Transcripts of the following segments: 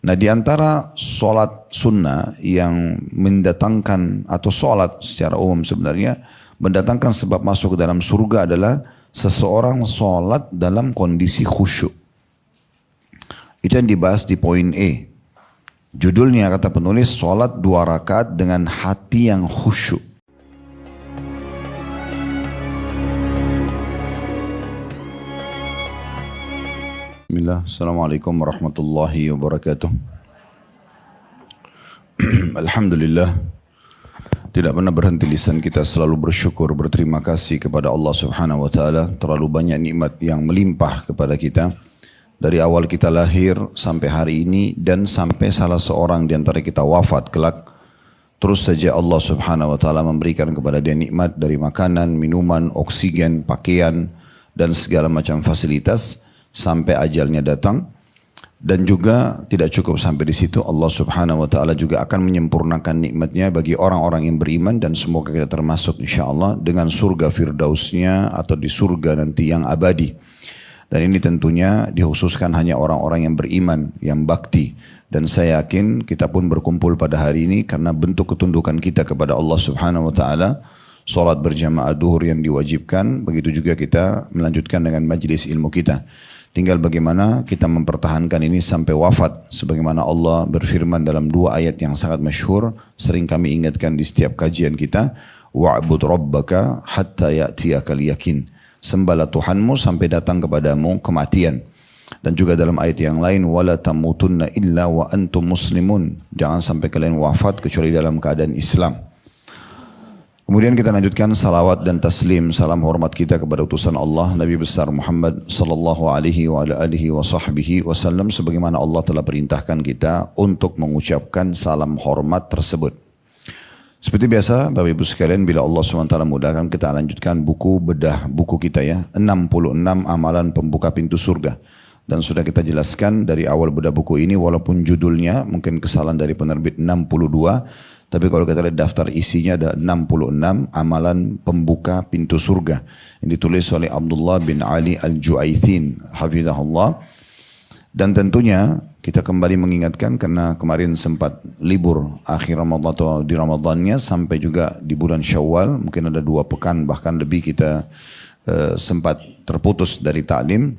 Nah, di antara sholat sunnah yang mendatangkan atau sholat secara umum sebenarnya mendatangkan sebab masuk ke dalam surga adalah seseorang sholat dalam kondisi khusyuk. Itu yang dibahas di poin E. Judulnya kata penulis, sholat 2 rakaat dengan hati yang khusyuk. Bismillah, Assalamualaikum warahmatullahi wabarakatuh. Alhamdulillah, tidak pernah berhenti lisan kita selalu bersyukur, berterima kasih kepada Allah Subhanahu wa taala. Terlalu banyak nikmat yang melimpah kepada kita dari awal kita lahir sampai hari ini dan sampai salah seorang di antara kita wafat kelak. Terus saja Allah Subhanahu wa taala memberikan kepada dia nikmat dari makanan, minuman, oksigen, pakaian dan segala macam fasilitas sampai ajalnya datang. Dan juga tidak cukup sampai di situ, Allah Subhanahu wa taala juga akan menyempurnakan nikmatnya bagi orang-orang yang beriman, dan semoga kita termasuk insyaallah dengan surga firdausnya atau di surga nanti yang abadi. Dan ini tentunya dikhususkan hanya orang-orang yang beriman, yang bakti. Dan saya yakin kita pun berkumpul pada hari ini karena bentuk ketundukan kita kepada Allah Subhanahu wa taala. Salat berjamaah duhur yang diwajibkan, begitu juga kita melanjutkan dengan majlis ilmu kita. Tinggal bagaimana kita mempertahankan ini sampai wafat. Sebagaimana Allah berfirman dalam 2 ayat yang sangat masyhur, sering kami ingatkan di setiap kajian kita. Wa'bud rabbaka hatta ya'tiyakal yakin. Sembahlah Tuhanmu sampai datang kepadamu kematian. Dan juga dalam ayat yang lain, wala tamutunna illa wa antum muslimun. Jangan sampai kalian wafat kecuali dalam keadaan Islam. Kemudian kita lanjutkan salawat dan taslim, salam hormat kita kepada utusan Allah Nabi besar Muhammad sallallahu alaihi wa alihi wa sahbihi wasallam, sebagaimana Allah telah perintahkan kita untuk mengucapkan salam hormat tersebut. Seperti biasa Bapak Ibu sekalian, bila Allah SWT mudahkan, kita lanjutkan bedah buku kita ya, 66 amalan pembuka pintu surga. Dan sudah kita jelaskan dari awal bedah buku ini, walaupun judulnya mungkin kesalahan dari penerbit 62, tapi kalau kita lihat daftar isinya ada 66 amalan pembuka pintu surga yang ditulis oleh Abdullah bin Ali Al-Ju'aithin hafizahullah. Dan tentunya kita kembali mengingatkan karena kemarin sempat libur akhir Ramadan atau di Ramadannya sampai juga di bulan Syawal, mungkin ada 2 pekan bahkan lebih kita sempat terputus dari taklim.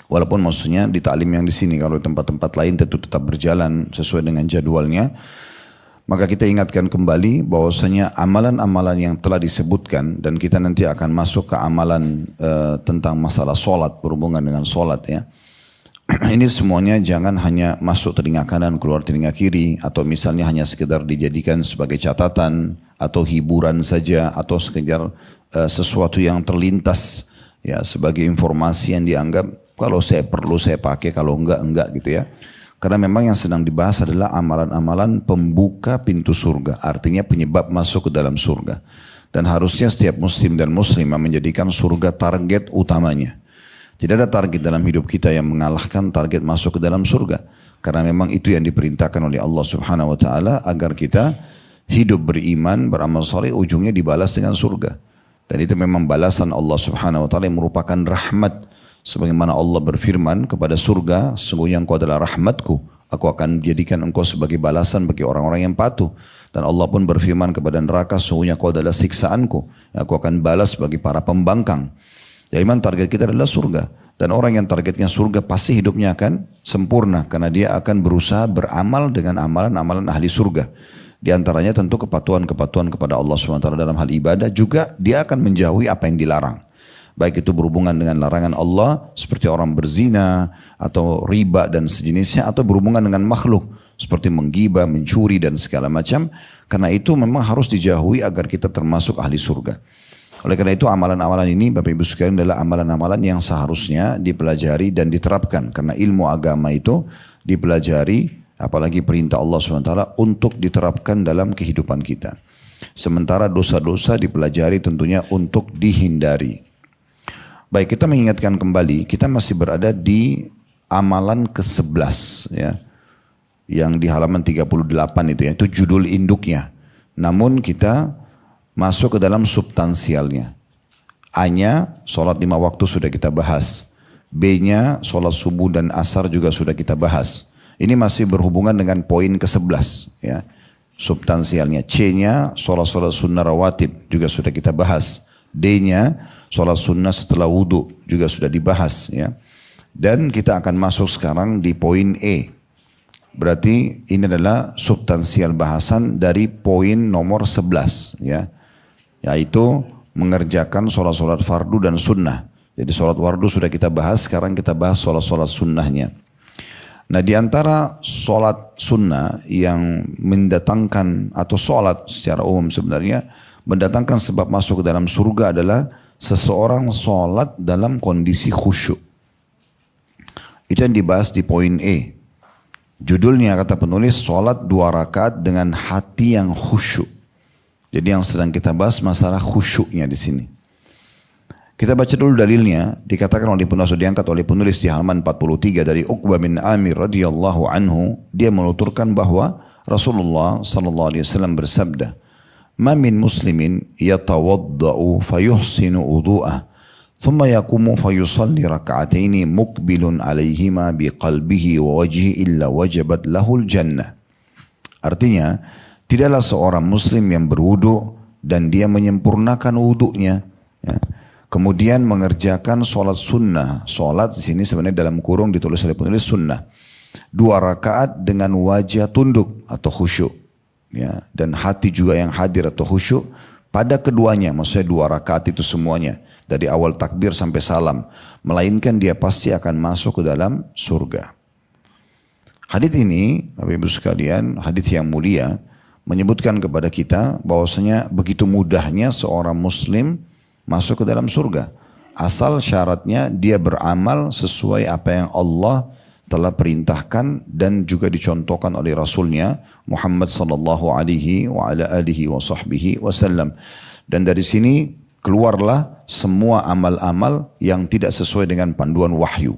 Walaupun maksudnya di taklim yang di sini, kalau di tempat-tempat lain tentu tetap berjalan sesuai dengan jadwalnya. Maka kita ingatkan kembali bahwasanya amalan-amalan yang telah disebutkan, dan kita nanti akan masuk ke amalan tentang masalah solat, berhubungan dengan solat ya. Ini semuanya jangan hanya masuk telinga kanan keluar telinga kiri, atau misalnya hanya sekedar dijadikan sebagai catatan atau hiburan saja, atau sekedar sesuatu yang terlintas ya, sebagai informasi yang dianggap kalau saya perlu saya pakai, kalau enggak gitu ya. Karena memang yang sedang dibahas adalah amalan-amalan pembuka pintu surga. Artinya penyebab masuk ke dalam surga. Dan harusnya setiap muslim dan muslimah menjadikan surga target utamanya. Tidak ada target dalam hidup kita yang mengalahkan target masuk ke dalam surga. Karena memang itu yang diperintahkan oleh Allah Subhanahu wa taala, agar kita hidup beriman, beramal saleh, ujungnya dibalas dengan surga. Dan itu memang balasan Allah Subhanahu wa taala yang merupakan rahmat. Sebagaimana Allah berfirman kepada surga, sesungguhnya engkau adalah rahmatku, aku akan jadikan engkau sebagai balasan bagi orang-orang yang patuh. Dan Allah pun berfirman kepada neraka, sesungguhnya engkau adalah siksaanku, aku akan balas bagi para pembangkang. Jadi memang target kita adalah surga. Dan orang yang targetnya surga pasti hidupnya akan sempurna, karena dia akan berusaha beramal dengan amalan-amalan ahli surga. Di antaranya tentu kepatuhan-kepatuhan kepada Allah SWT dalam hal ibadah, juga dia akan menjauhi apa yang dilarang. Baik itu berhubungan dengan larangan Allah seperti orang berzina atau riba dan sejenisnya, atau berhubungan dengan makhluk seperti menggibah, mencuri dan segala macam. Karena itu memang harus dijauhi agar kita termasuk ahli surga. Oleh karena itu amalan-amalan ini Bapak Ibu sekalian adalah amalan-amalan yang seharusnya dipelajari dan diterapkan. Karena ilmu agama itu dipelajari, apalagi perintah Allah SWT, untuk diterapkan dalam kehidupan kita. Sementara dosa-dosa dipelajari tentunya untuk dihindari. Baik, kita mengingatkan kembali, kita masih berada di amalan ke-11 ya, yang di halaman 38 itu ya, itu judul induknya. Namun kita masuk ke dalam substansialnya. A-nya, sholat 5 waktu sudah kita bahas. B-nya, sholat subuh dan asar juga sudah kita bahas. Ini masih berhubungan dengan poin ke-11 ya. Substansialnya. C-nya sholat-sholat sunnah rawatib juga sudah kita bahas. D-nya sholat sunnah setelah wudhu juga sudah dibahas ya. Dan kita akan masuk sekarang di poin E. Berarti ini adalah substansial bahasan dari poin nomor 11 ya. Yaitu mengerjakan sholat-sholat fardu dan sunnah. Jadi sholat fardu sudah kita bahas, sekarang kita bahas sholat-sholat sunnahnya. Nah di antara sholat sunnah yang mendatangkan atau sholat secara umum sebenarnya mendatangkan sebab masuk ke dalam surga adalah seseorang sholat dalam kondisi khusyuk. Itu yang dibahas di poin E. Judulnya kata penulis sholat 2 rakaat dengan hati yang khusyuk. Jadi yang sedang kita bahas masalah khusyuknya di sini. Kita baca dulu dalilnya, dikatakan oleh penulis, diangkat oleh penulis di halaman 43 dari Uqbah bin Amir radhiyallahu anhu, dia menuturkan bahwa Rasulullah sallallahu alaihi wasallam bersabda, "Ma min muslimin yatawaddau fayuhsinu wudu'ah, thumma yaqumu fayusalli rak'ataini muqbilun 'alaihima biqalbihi wa wajhihi illa wajabat lahul jannah." Artinya, tidaklah seorang muslim yang berwudu dan dia menyempurnakan wudunya, ya, kemudian mengerjakan sholat sunnah. Sholat di sini sebenarnya dalam kurung ditulis oleh penulis sunnah. 2 rakaat dengan wajah tunduk atau khusyuk. Ya, dan hati juga yang hadir atau khusyuk pada keduanya. Maksudnya 2 rakaat itu semuanya. Dari awal takbir sampai salam. Melainkan dia pasti akan masuk ke dalam surga. Hadits ini, Bapak Ibu sekalian, hadits yang mulia, menyebutkan kepada kita bahwasanya begitu mudahnya seorang muslim masuk ke dalam surga. Asal syaratnya dia beramal sesuai apa yang Allah telah perintahkan dan juga dicontohkan oleh Rasulnya Muhammad sallallahu alaihi wa ala alihi wa sahbihi wasallam. Dan dari sini keluarlah semua amal-amal yang tidak sesuai dengan panduan wahyu.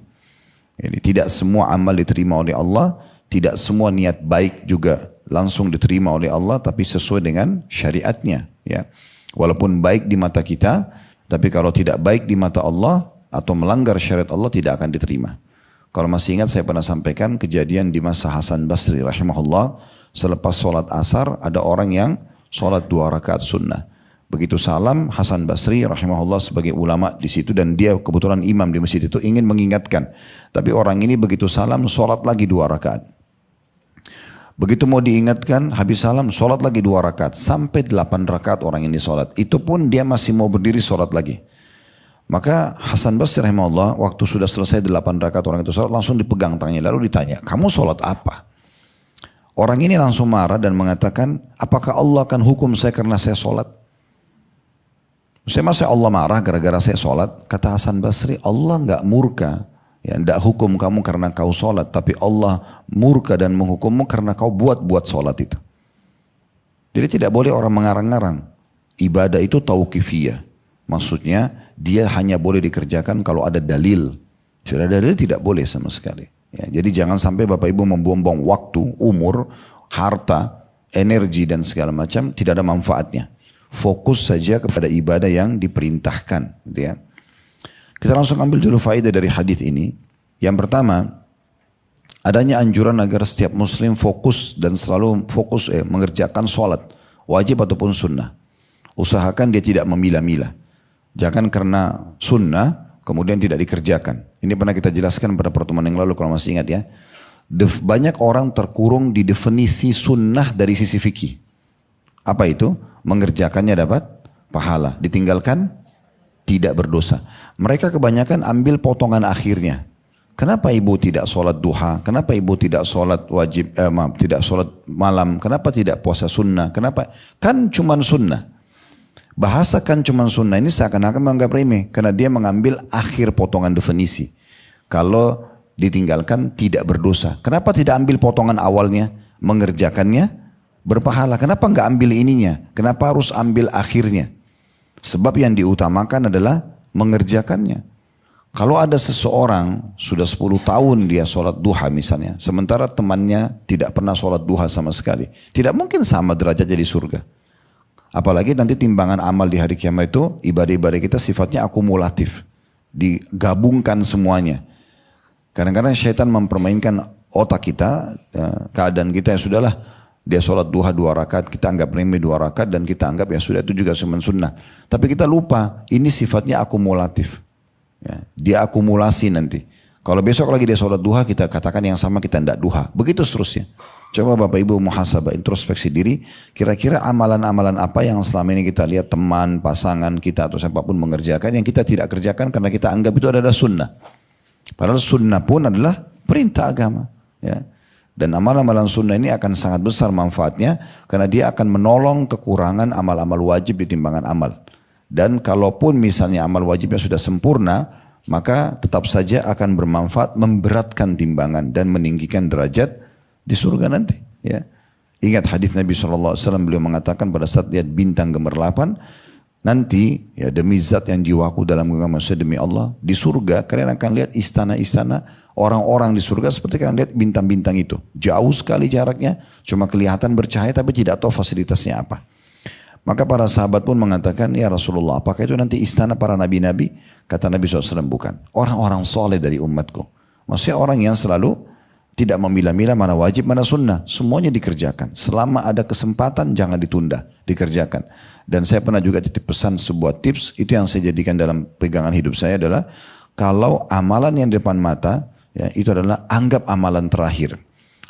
Jadi tidak semua amal diterima oleh Allah, tidak semua niat baik juga langsung diterima oleh Allah, tapi sesuai dengan syariatnya ya. Walaupun baik di mata kita, tapi kalau tidak baik di mata Allah atau melanggar syariat Allah tidak akan diterima. Kalau masih ingat saya pernah sampaikan kejadian di masa Hasan Basri rahimahullah, selepas sholat asar ada orang yang sholat 2 rakaat sunnah. Begitu salam, Hasan Basri rahimahullah sebagai ulama di situ dan dia kebetulan imam di masjid itu ingin mengingatkan. Tapi orang ini begitu salam sholat lagi 2 rakaat. Begitu mau diingatkan, habis salam, sholat lagi 2 rakaat. Sampai 8 rakaat orang ini sholat. Itu pun dia masih mau berdiri sholat lagi. Maka Hasan Basri rahimahullah, waktu sudah selesai 8 rakaat orang itu sholat, langsung dipegang tangannya. Lalu ditanya, kamu sholat apa? Orang ini langsung marah dan mengatakan, apakah Allah akan hukum saya karena saya sholat? Saya masa Allah marah gara-gara saya sholat? Kata Hasan Basri, Allah enggak murka. Ya, tidak hukum kamu karena kau sholat, tapi Allah murka dan menghukummu karena kau buat sholat itu. Jadi tidak boleh orang mengarang-arang. Ibadah itu tauqifiyah. Maksudnya dia hanya boleh dikerjakan kalau ada dalil. Tidak ada dalil tidak boleh sama sekali. Ya, jadi jangan sampai Bapak Ibu membuang-buang waktu, umur, harta, energi dan segala macam, tidak ada manfaatnya. Fokus saja kepada ibadah yang diperintahkan. Gitu ya. Kita langsung ambil dulu faedah dari hadis ini. Yang pertama, adanya anjuran agar setiap muslim fokus dan selalu fokus mengerjakan sholat, wajib ataupun sunnah. Usahakan dia tidak memilah-milah. Jangan karena sunnah kemudian tidak dikerjakan. Ini pernah kita jelaskan pada pertemuan yang lalu kalau masih ingat ya. Banyak orang terkurung di definisi sunnah dari sisi fikih. Apa itu? Mengerjakannya dapat pahala, ditinggalkan tidak berdosa. Mereka kebanyakan ambil potongan akhirnya. Kenapa ibu tidak sholat duha? Kenapa ibu tidak sholat wajib? Tidak sholat malam? Kenapa tidak puasa sunnah? Kenapa? Kan cuman sunnah. Bahasa kan cuman sunnah ini seakan-akan menganggap remeh. Karena dia mengambil akhir potongan definisi. Kalau ditinggalkan tidak berdosa. Kenapa tidak ambil potongan awalnya? Mengerjakannya berpahala. Kenapa nggak ambil ininya? Kenapa harus ambil akhirnya? Sebab yang diutamakan adalah mengerjakannya. Kalau ada seseorang sudah 10 tahun dia sholat duha misalnya, sementara temannya tidak pernah sholat duha sama sekali, tidak mungkin sama derajatnya di surga. Apalagi nanti timbangan amal di hari kiamat itu, ibadah-ibadah kita sifatnya akumulatif, digabungkan semuanya. Kadang-kadang syaitan mempermainkan otak kita, keadaan kita yang sudahlah, dia sholat duha 2 rakaat, kita anggap remeh 2 rakaat, dan kita anggap ya sudah itu juga sunnah. Tapi kita lupa, ini sifatnya akumulatif. Ya, dia akumulasi nanti. Kalau besok lagi dia sholat duha, kita katakan yang sama kita tidak duha. Begitu seterusnya. Coba Bapak Ibu muhasabah, introspeksi diri, kira-kira amalan-amalan apa yang selama ini kita lihat teman, pasangan kita atau siapapun mengerjakan, yang kita tidak kerjakan karena kita anggap itu adalah sunnah. Padahal sunnah pun adalah perintah agama. Ya. Dan amalan-amalan sunnah ini akan sangat besar manfaatnya, karena dia akan menolong kekurangan amal-amal wajib di timbangan amal. Dan kalaupun misalnya amal wajibnya sudah sempurna, maka tetap saja akan bermanfaat, memberatkan timbangan dan meninggikan derajat di surga nanti. Ya. Ingat hadis Nabi SAW, beliau mengatakan pada saat lihat bintang gemerlapan, nanti ya demi zat yang jiwaku dalam genggaman saya, demi Allah, di surga kalian akan lihat istana-istana, orang-orang di surga seperti kalian lihat bintang-bintang itu. Jauh sekali jaraknya, cuma kelihatan bercahaya tapi tidak tahu fasilitasnya apa. Maka para sahabat pun mengatakan, ya Rasulullah, apakah itu nanti istana para nabi-nabi? Kata Nabi SAW, bukan. Orang-orang soleh dari umatku. Maksudnya orang yang selalu tidak memilah-milah mana wajib, mana sunnah. Semuanya dikerjakan. Selama ada kesempatan, jangan ditunda. Dikerjakan. Dan saya pernah juga titip pesan sebuah tips, itu yang saya jadikan dalam pegangan hidup saya adalah, kalau amalan yang di depan mata, ya, itu adalah anggap amalan terakhir.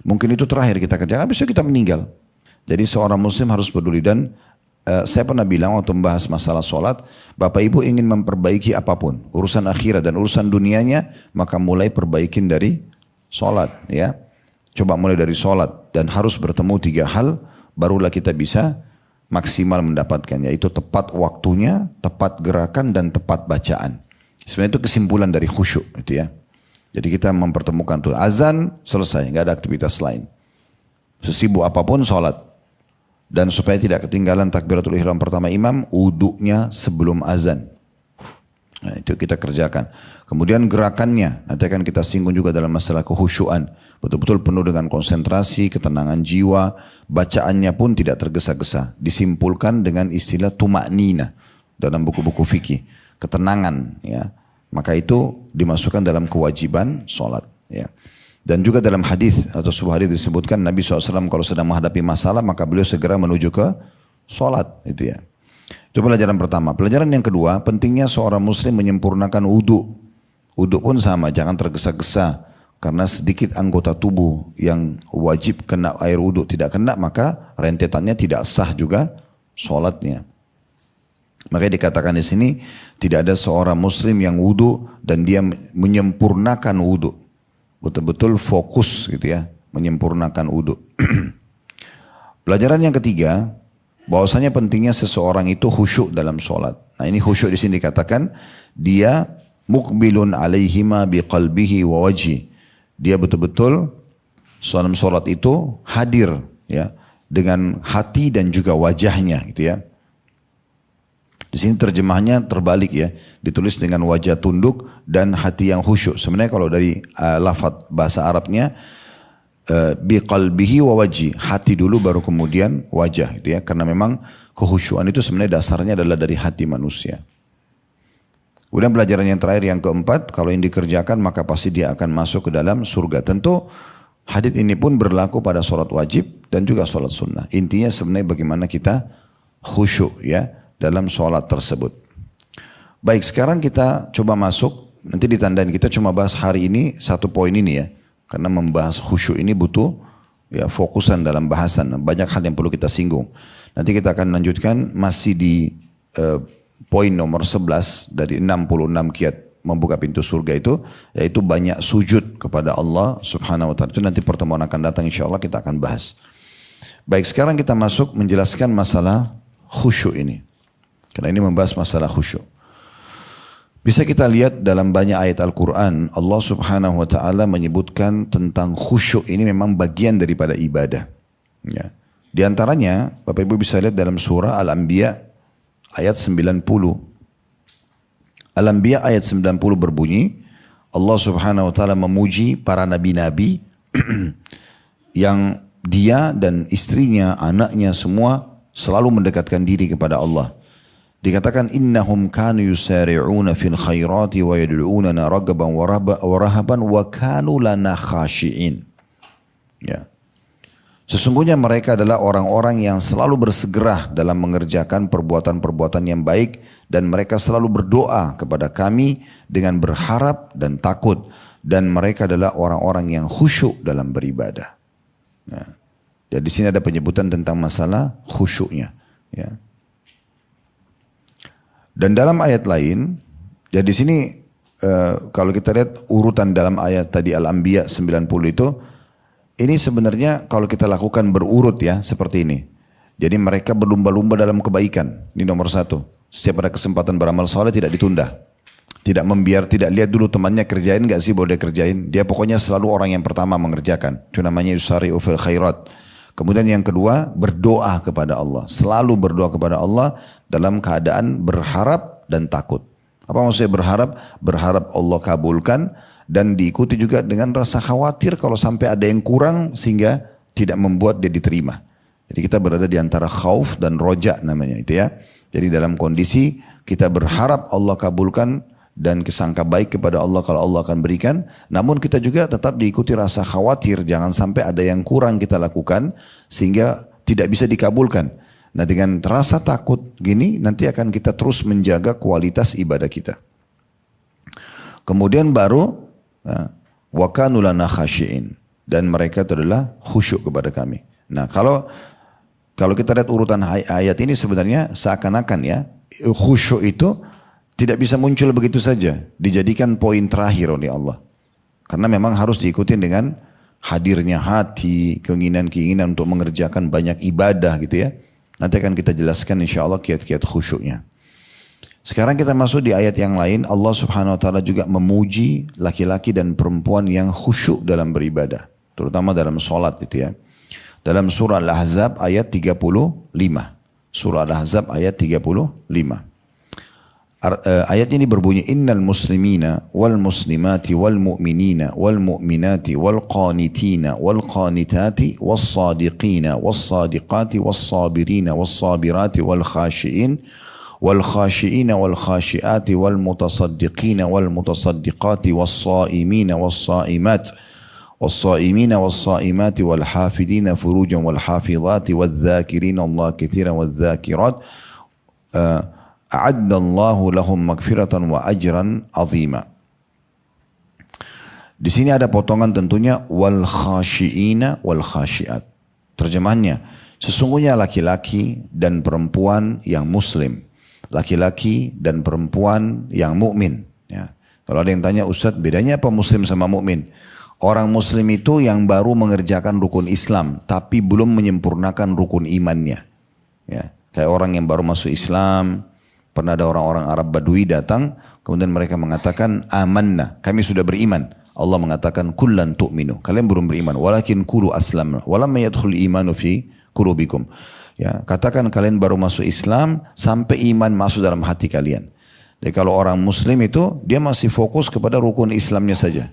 Mungkin itu terakhir kita kerjakan, habis itu kita meninggal. Jadi seorang muslim harus peduli. Dan saya pernah bilang waktu membahas masalah sholat, Bapak Ibu ingin memperbaiki apapun, urusan akhirat dan urusan dunianya, maka mulai perbaikin dari sholat. Ya. Coba mulai dari sholat, dan harus bertemu 3 hal, barulah kita bisa maksimal mendapatkan, yaitu tepat waktunya, tepat gerakan, dan tepat bacaan. Sebenarnya itu kesimpulan dari khusyuk. Itu ya. Jadi kita mempertemukan tuh azan, selesai, nggak ada aktivitas lain. Sesibuk apapun sholat. Dan supaya tidak ketinggalan takbiratul ihram pertama imam, wudunya sebelum azan. Nah, itu kita kerjakan. Kemudian gerakannya, nanti akan kita singgung juga dalam masalah kehusyuan. Betul-betul penuh dengan konsentrasi, ketenangan jiwa. Bacaannya pun tidak tergesa-gesa. Disimpulkan dengan istilah tumaknina dalam buku-buku fikih. Ketenangan. Ya. Maka itu dimasukkan dalam kewajiban sholat. Ya. Dan juga dalam hadis atau sebuah hadis disebutkan Nabi SAW kalau sedang menghadapi masalah maka beliau segera menuju ke sholat. Itu ya. Itu pelajaran pertama. Pelajaran yang kedua, pentingnya seorang muslim menyempurnakan wudu. Wudu pun sama, jangan tergesa-gesa. Karena sedikit anggota tubuh yang wajib kena air wudu tidak kena, maka rentetannya tidak sah juga sholatnya. Makanya dikatakan di sini tidak ada seorang muslim yang wudu dan dia menyempurnakan wudu. Betul-betul fokus gitu ya, menyempurnakan wudu. Pelajaran yang ketiga, bahwasanya pentingnya seseorang itu khusyuk dalam sholat. Nah ini khusyuk di sini dikatakan dia muqbilun alaihima biqalbihi wa wajhi. Dia betul-betul dalam sholat itu hadir ya dengan hati dan juga wajahnya gitu ya. Di sini terjemahnya terbalik ya, ditulis dengan wajah tunduk dan hati yang khusyuk. Sebenarnya kalau dari lafaz bahasa Arabnya biqalbihi wa wajhi, hati dulu baru kemudian wajah gitu ya, karena memang kekhusyuan itu sebenarnya dasarnya adalah dari hati manusia. Kemudian pelajaran yang terakhir yang keempat, kalau yang dikerjakan maka pasti dia akan masuk ke dalam surga. Tentu hadits ini pun berlaku pada sholat wajib dan juga sholat sunnah. Intinya sebenarnya bagaimana kita khusyuk ya dalam sholat tersebut. Baik, sekarang kita coba masuk, nanti ditandain kita cuma bahas hari ini satu poin ini ya. Karena membahas khusyuk ini butuh ya fokusan dalam bahasan. Banyak hal yang perlu kita singgung. Nanti kita akan lanjutkan masih di poin nomor 11 dari 66 kiat membuka pintu surga itu, yaitu banyak sujud kepada Allah Subhanahu wa taala. Itu nanti pertemuan akan datang insyaallah kita akan bahas. Baik, sekarang kita masuk menjelaskan masalah khusyuk ini. Karena ini membahas masalah khusyuk. Bisa kita lihat dalam banyak ayat Al-Quran, Allah Subhanahu wa taala menyebutkan tentang khusyuk ini memang bagian daripada ibadah. Ya. Di antaranya, Bapak Ibu bisa lihat dalam surah Al-Anbiya ayat 90. Al-Anbiya ayat 90 berbunyi, Allah Subhanahu wa taala memuji para nabi-nabi yang dia dan istrinya, anaknya semua selalu mendekatkan diri kepada Allah. Dikatakan innahum kanu yusari'una fil khairati wa yad'unana ragaban wa rahaban wa kanu lana khashi'in. Ya. Sesungguhnya mereka adalah orang-orang yang selalu bersegera dalam mengerjakan perbuatan-perbuatan yang baik dan mereka selalu berdoa kepada kami dengan berharap dan takut dan mereka adalah orang-orang yang khusyuk dalam beribadah. Ya. Jadi di sini ada penyebutan tentang masalah khusyuknya. Ya. Dan dalam ayat lain, jadi di sini kalau kita lihat urutan dalam ayat tadi Al-Anbiya 90 itu, ini sebenarnya kalau kita lakukan berurut ya seperti ini. Jadi mereka berlumba-lumba dalam kebaikan. Ini nomor satu. Setiap ada kesempatan beramal soleh tidak ditunda. Tidak lihat dulu temannya kerjain gak sih boleh kerjain. Dia pokoknya selalu orang yang pertama mengerjakan. Itu namanya yusari'u fil khairat. Kemudian yang kedua berdoa kepada Allah. Selalu berdoa kepada Allah dalam keadaan berharap dan takut. Apa maksudnya berharap? Berharap Allah kabulkan. Dan diikuti juga dengan rasa khawatir kalau sampai ada yang kurang sehingga tidak membuat dia diterima. Jadi kita berada di antara khauf dan roja namanya itu ya. Jadi dalam kondisi kita berharap Allah kabulkan dan kesangka baik kepada Allah kalau Allah akan berikan. Namun kita juga tetap diikuti rasa khawatir jangan sampai ada yang kurang kita lakukan sehingga tidak bisa dikabulkan. Nah dengan rasa takut gini nanti akan kita terus menjaga kualitas ibadah kita. Kemudian baru wa kanu lana khashi'in dan mereka itu adalah khusyuk kepada kami. Nah, kalau kita lihat urutan ayat ini sebenarnya seakan-akan ya, khusyuk itu tidak bisa muncul begitu saja, dijadikan poin terakhir oleh Allah. Karena memang harus diikuti dengan hadirnya hati, keinginan-keinginan untuk mengerjakan banyak ibadah gitu ya. Nanti akan kita jelaskan insyaallah kiat-kiat khusyuknya. Sekarang kita masuk di ayat yang lain. Allah subhanahu wa ta'ala juga memuji laki-laki dan perempuan yang khusyuk dalam beribadah. Terutama dalam sholat itu ya. Dalam surah Al-Ahzab ayat 35. Surah Al-Ahzab ayat 35. Ayat ini berbunyi innal muslimina wal muslimati wal mu'minina wal mu'minati wal qanitina wal qanitati was sadiqina was sadiqati was sabirina was sabirati wal khashiin والخاشئين والخاشئات والمتصدقين والمتصدقات والصائمين والصائمات والصائمين والصائمات والحافظين فروجا والحافظات والذاكرين الله كثيرا والذاكرات أعد الله لهم مغفرة وأجرا عظيما. Di sini ada potongan tentunya wal khashiina wal khashiat. Terjemahannya, sesungguhnya laki-laki dan perempuan yang muslim, laki-laki dan perempuan yang mukmin. Ya. Kalau ada yang tanya, Ustadz bedanya apa muslim sama mukmin? Orang muslim itu yang baru mengerjakan rukun Islam, tapi belum menyempurnakan rukun imannya. Ya. Kayak orang yang baru masuk Islam, pernah ada orang-orang Arab Badui datang, kemudian mereka mengatakan, amanna, kami sudah beriman. Allah mengatakan, kullan tu'minu, kalian belum beriman, walakin kulu aslam, walam yadkhul imanu fi qulubikum. Ya, katakan kalian baru masuk Islam sampai iman masuk dalam hati kalian. Jadi kalau orang muslim itu dia masih fokus kepada rukun Islamnya saja.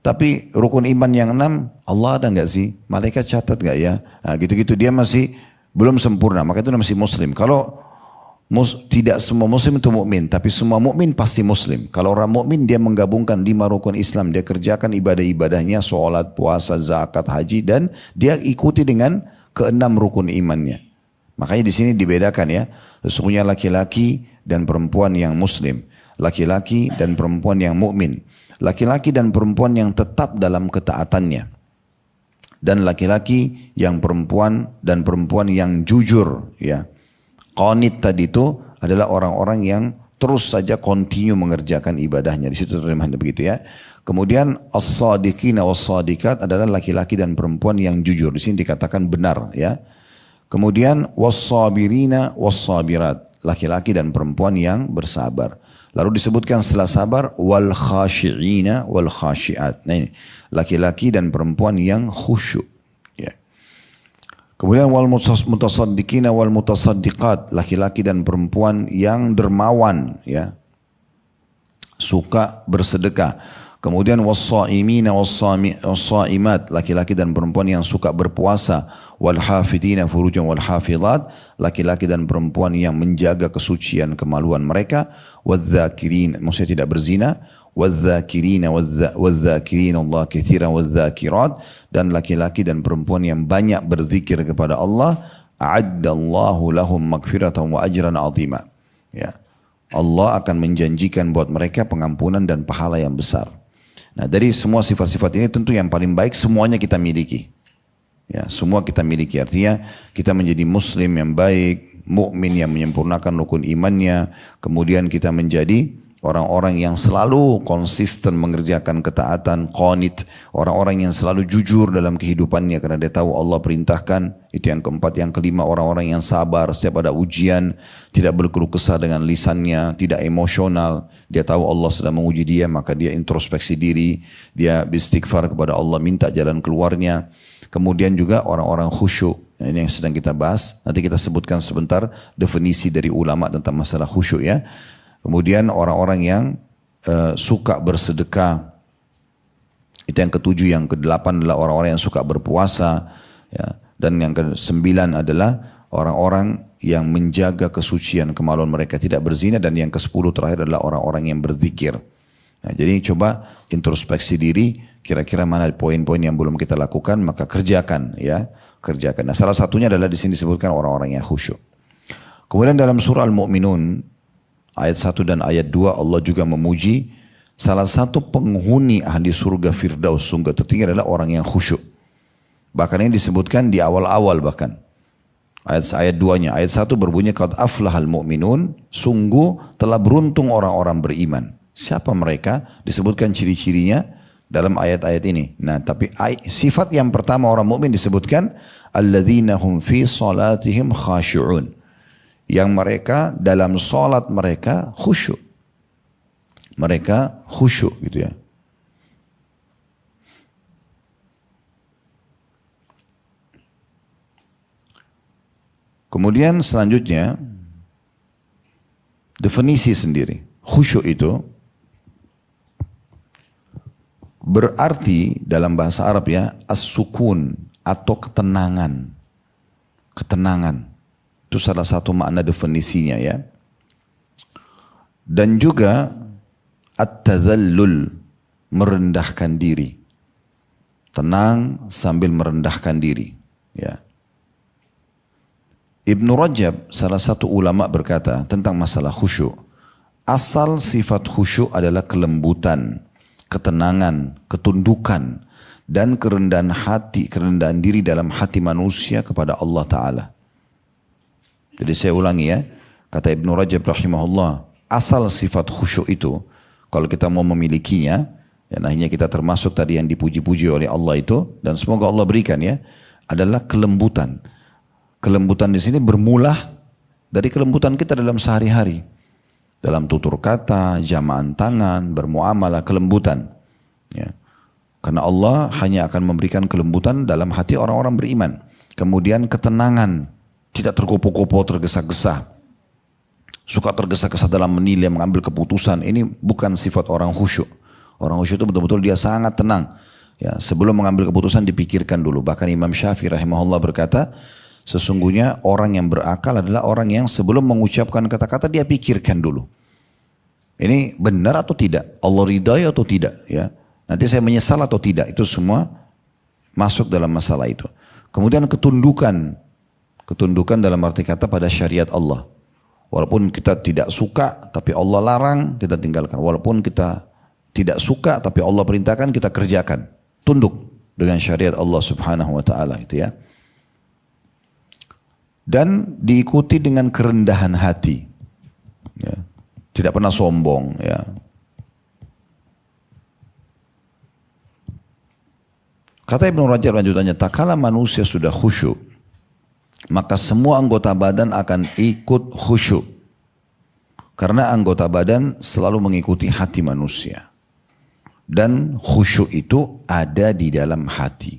Tapi rukun iman yang 6 Allah ada nggak sih? Malaikat catat nggak ya? Nah, gitu-gitu dia masih belum sempurna. Maka itu masih muslim. Kalau tidak semua muslim itu mukmin, tapi semua mukmin pasti muslim. Kalau orang mukmin dia menggabungkan 5 rukun Islam, dia kerjakan ibadah-ibadahnya, sholat, puasa, zakat, haji dan dia ikuti dengan ke-6 rukun imannya. Makanya di sini dibedakan ya, sesungguhnya laki-laki dan perempuan yang muslim, laki-laki dan perempuan yang mukmin, laki-laki dan perempuan yang tetap dalam ketaatannya, dan laki-laki yang perempuan dan perempuan yang jujur ya. Qanit tadi itu adalah orang-orang yang terus saja continue mengerjakan ibadahnya. Di situ terjemahannya begitu ya. Kemudian as-sadiqina was-sadiqat adalah laki-laki dan perempuan yang jujur. Di sini dikatakan benar ya. Kemudian was-sabirina was-sabirat, laki-laki dan perempuan yang bersabar. Lalu disebutkan setelah sabar wal khashi'ina wal khashi'at. Nah ini laki-laki dan perempuan yang khusyuk. Ya. Kemudian wal mutasaddiqina wal mutasaddiqat, laki-laki dan perempuan yang dermawan ya. Suka bersedekah. Kemudian was-saimina was-saimat, laki-laki dan perempuan yang suka berpuasa, wal hafidina furujan wal hafizat, laki-laki dan perempuan yang menjaga kesucian kemaluan mereka, wadzakirin, maksudnya tidak berzina, wadzakirina wadzakirina Allah katsiran wadzakirat, dan laki-laki dan perempuan yang banyak berzikir kepada Allah, a'addallahu lahum maghfiratan wa ajran 'azima. Ya. Allah akan menjanjikan buat mereka pengampunan dan pahala yang besar. Nah, dari semua sifat-sifat ini tentu yang paling baik semuanya kita miliki. Ya, semua kita miliki, artinya kita menjadi muslim yang baik, mukmin yang menyempurnakan rukun imannya, kemudian kita menjadi orang-orang yang selalu konsisten mengerjakan ketaatan, qanit, orang-orang yang selalu jujur dalam kehidupannya karena dia tahu Allah perintahkan. Itu yang keempat. Yang kelima, orang-orang yang sabar setiap ada ujian, tidak berkeluh kesah dengan lisannya, tidak emosional. Dia tahu Allah sedang menguji dia, maka dia introspeksi diri, dia beristighfar kepada Allah, minta jalan keluarnya. Kemudian juga orang-orang khusyuk. Nah, ini yang sedang kita bahas. Nanti kita sebutkan sebentar definisi dari ulama tentang masalah khusyuk ya. Kemudian orang-orang yang suka bersedekah. Itu yang ketujuh. Yang kedelapan adalah orang-orang yang suka berpuasa. Ya. Dan yang kesembilan adalah orang-orang yang menjaga kesucian, kemaluan mereka, tidak berzina. Dan yang kesepuluh terakhir adalah orang-orang yang berzikir. Nah, jadi coba introspeksi diri, kira-kira mana poin-poin yang belum kita lakukan, maka kerjakan ya, kerjakan. Nah, salah satunya adalah di sini disebutkan orang-orang yang khusyuk. Kemudian dalam surah Al-Mu'minun ayat 1 dan ayat 2 Allah juga memuji salah satu penghuni ahli surga Firdaus, surga tertinggi, adalah orang yang khusyuk. Bahkan ini disebutkan di awal-awal bahkan. Ayat 2-nya, ayat 1 berbunyi qad aflahal mu'minun, sungguh telah beruntung orang-orang beriman. Siapa mereka? Disebutkan ciri-cirinya dalam ayat-ayat ini. Nah, tapi sifat yang pertama orang mukmin disebutkan alladzina hum fi salatihim khashi'un. Yang mereka dalam salat mereka khusyuk. Mereka khusyuk gitu ya. Kemudian selanjutnya definisi sendiri. Khusyuk itu berarti dalam bahasa Arab ya, as-sukun atau ketenangan. Ketenangan. Itu salah satu makna definisinya ya. Dan juga at-tazallul, merendahkan diri. Tenang sambil merendahkan diri. Ya. Ibnu Rajab, salah satu ulama, berkata tentang masalah khusyuk. Asal sifat khusyuk adalah kelembutan, ketenangan, ketundukan, dan kerendahan hati, kerendahan diri dalam hati manusia kepada Allah Ta'ala. Jadi saya ulangi ya, kata Ibnu Rajab rahimahullah, asal sifat khusyuk itu, kalau kita mau memilikinya, ya, akhirnya kita termasuk tadi yang dipuji-puji oleh Allah itu, dan semoga Allah berikan ya, adalah kelembutan. Kelembutan di sini bermula dari kelembutan kita dalam sehari-hari. Dalam tutur kata, jamaan tangan, bermuamalah, kelembutan. Ya. Karena Allah hanya akan memberikan kelembutan dalam hati orang-orang beriman. Kemudian ketenangan, tidak tergopoh-gopoh, tergesa-gesa. Suka tergesa-gesa dalam menilai, mengambil keputusan. Ini bukan sifat orang khusyuk. Orang khusyuk itu betul-betul dia sangat tenang. Ya, sebelum mengambil keputusan dipikirkan dulu. Bahkan Imam Syafi'i rahimahullah berkata, sesungguhnya orang yang berakal adalah orang yang sebelum mengucapkan kata-kata dia pikirkan dulu. Ini benar atau tidak? Allah ridai atau tidak? Ya, nanti saya menyesal atau tidak? Itu semua masuk dalam masalah itu. Kemudian ketundukan. Ketundukan dalam arti kata pada syariat Allah. Walaupun kita tidak suka, tapi Allah larang, kita tinggalkan. Walaupun kita tidak suka, tapi Allah perintahkan, kita kerjakan. Tunduk dengan syariat Allah subhanahu wa ta'ala. Itu ya. Dan diikuti dengan kerendahan hati. Ya. Tidak pernah sombong. Ya. Kata Ibnu Rajab lanjutannya, tak kala manusia sudah khusyuk, maka semua anggota badan akan ikut khusyuk. Karena anggota badan selalu mengikuti hati manusia. Dan khusyuk itu ada di dalam hati.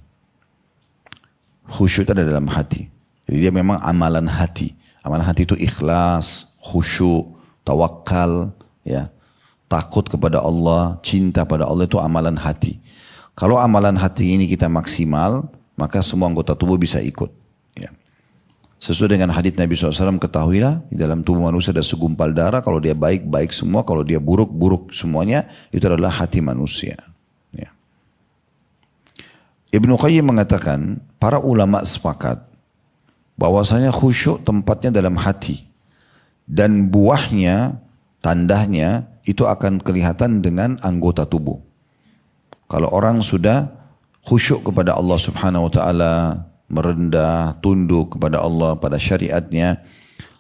Khusyuk itu ada dalam hati. Jadi dia memang amalan hati. Amalan hati itu ikhlas, khusyuk, tawakal, ya, takut kepada Allah, cinta pada Allah, itu amalan hati. Kalau amalan hati ini kita maksimal, maka semua anggota tubuh bisa ikut. Ya. Sesuai dengan hadits Nabi SAW, ketahuilah di dalam tubuh manusia ada segumpal darah, kalau dia baik, baik semua, kalau dia buruk, buruk semuanya, itu adalah hati manusia. Ya. Ibnu Qayyim mengatakan, para ulama sepakat bahwasanya khusyuk tempatnya dalam hati, dan buahnya, tandanya, itu akan kelihatan dengan anggota tubuh. Kalau orang sudah khusyuk kepada Allah Subhanahu wa taala, merendah, tunduk kepada Allah pada syariatnya,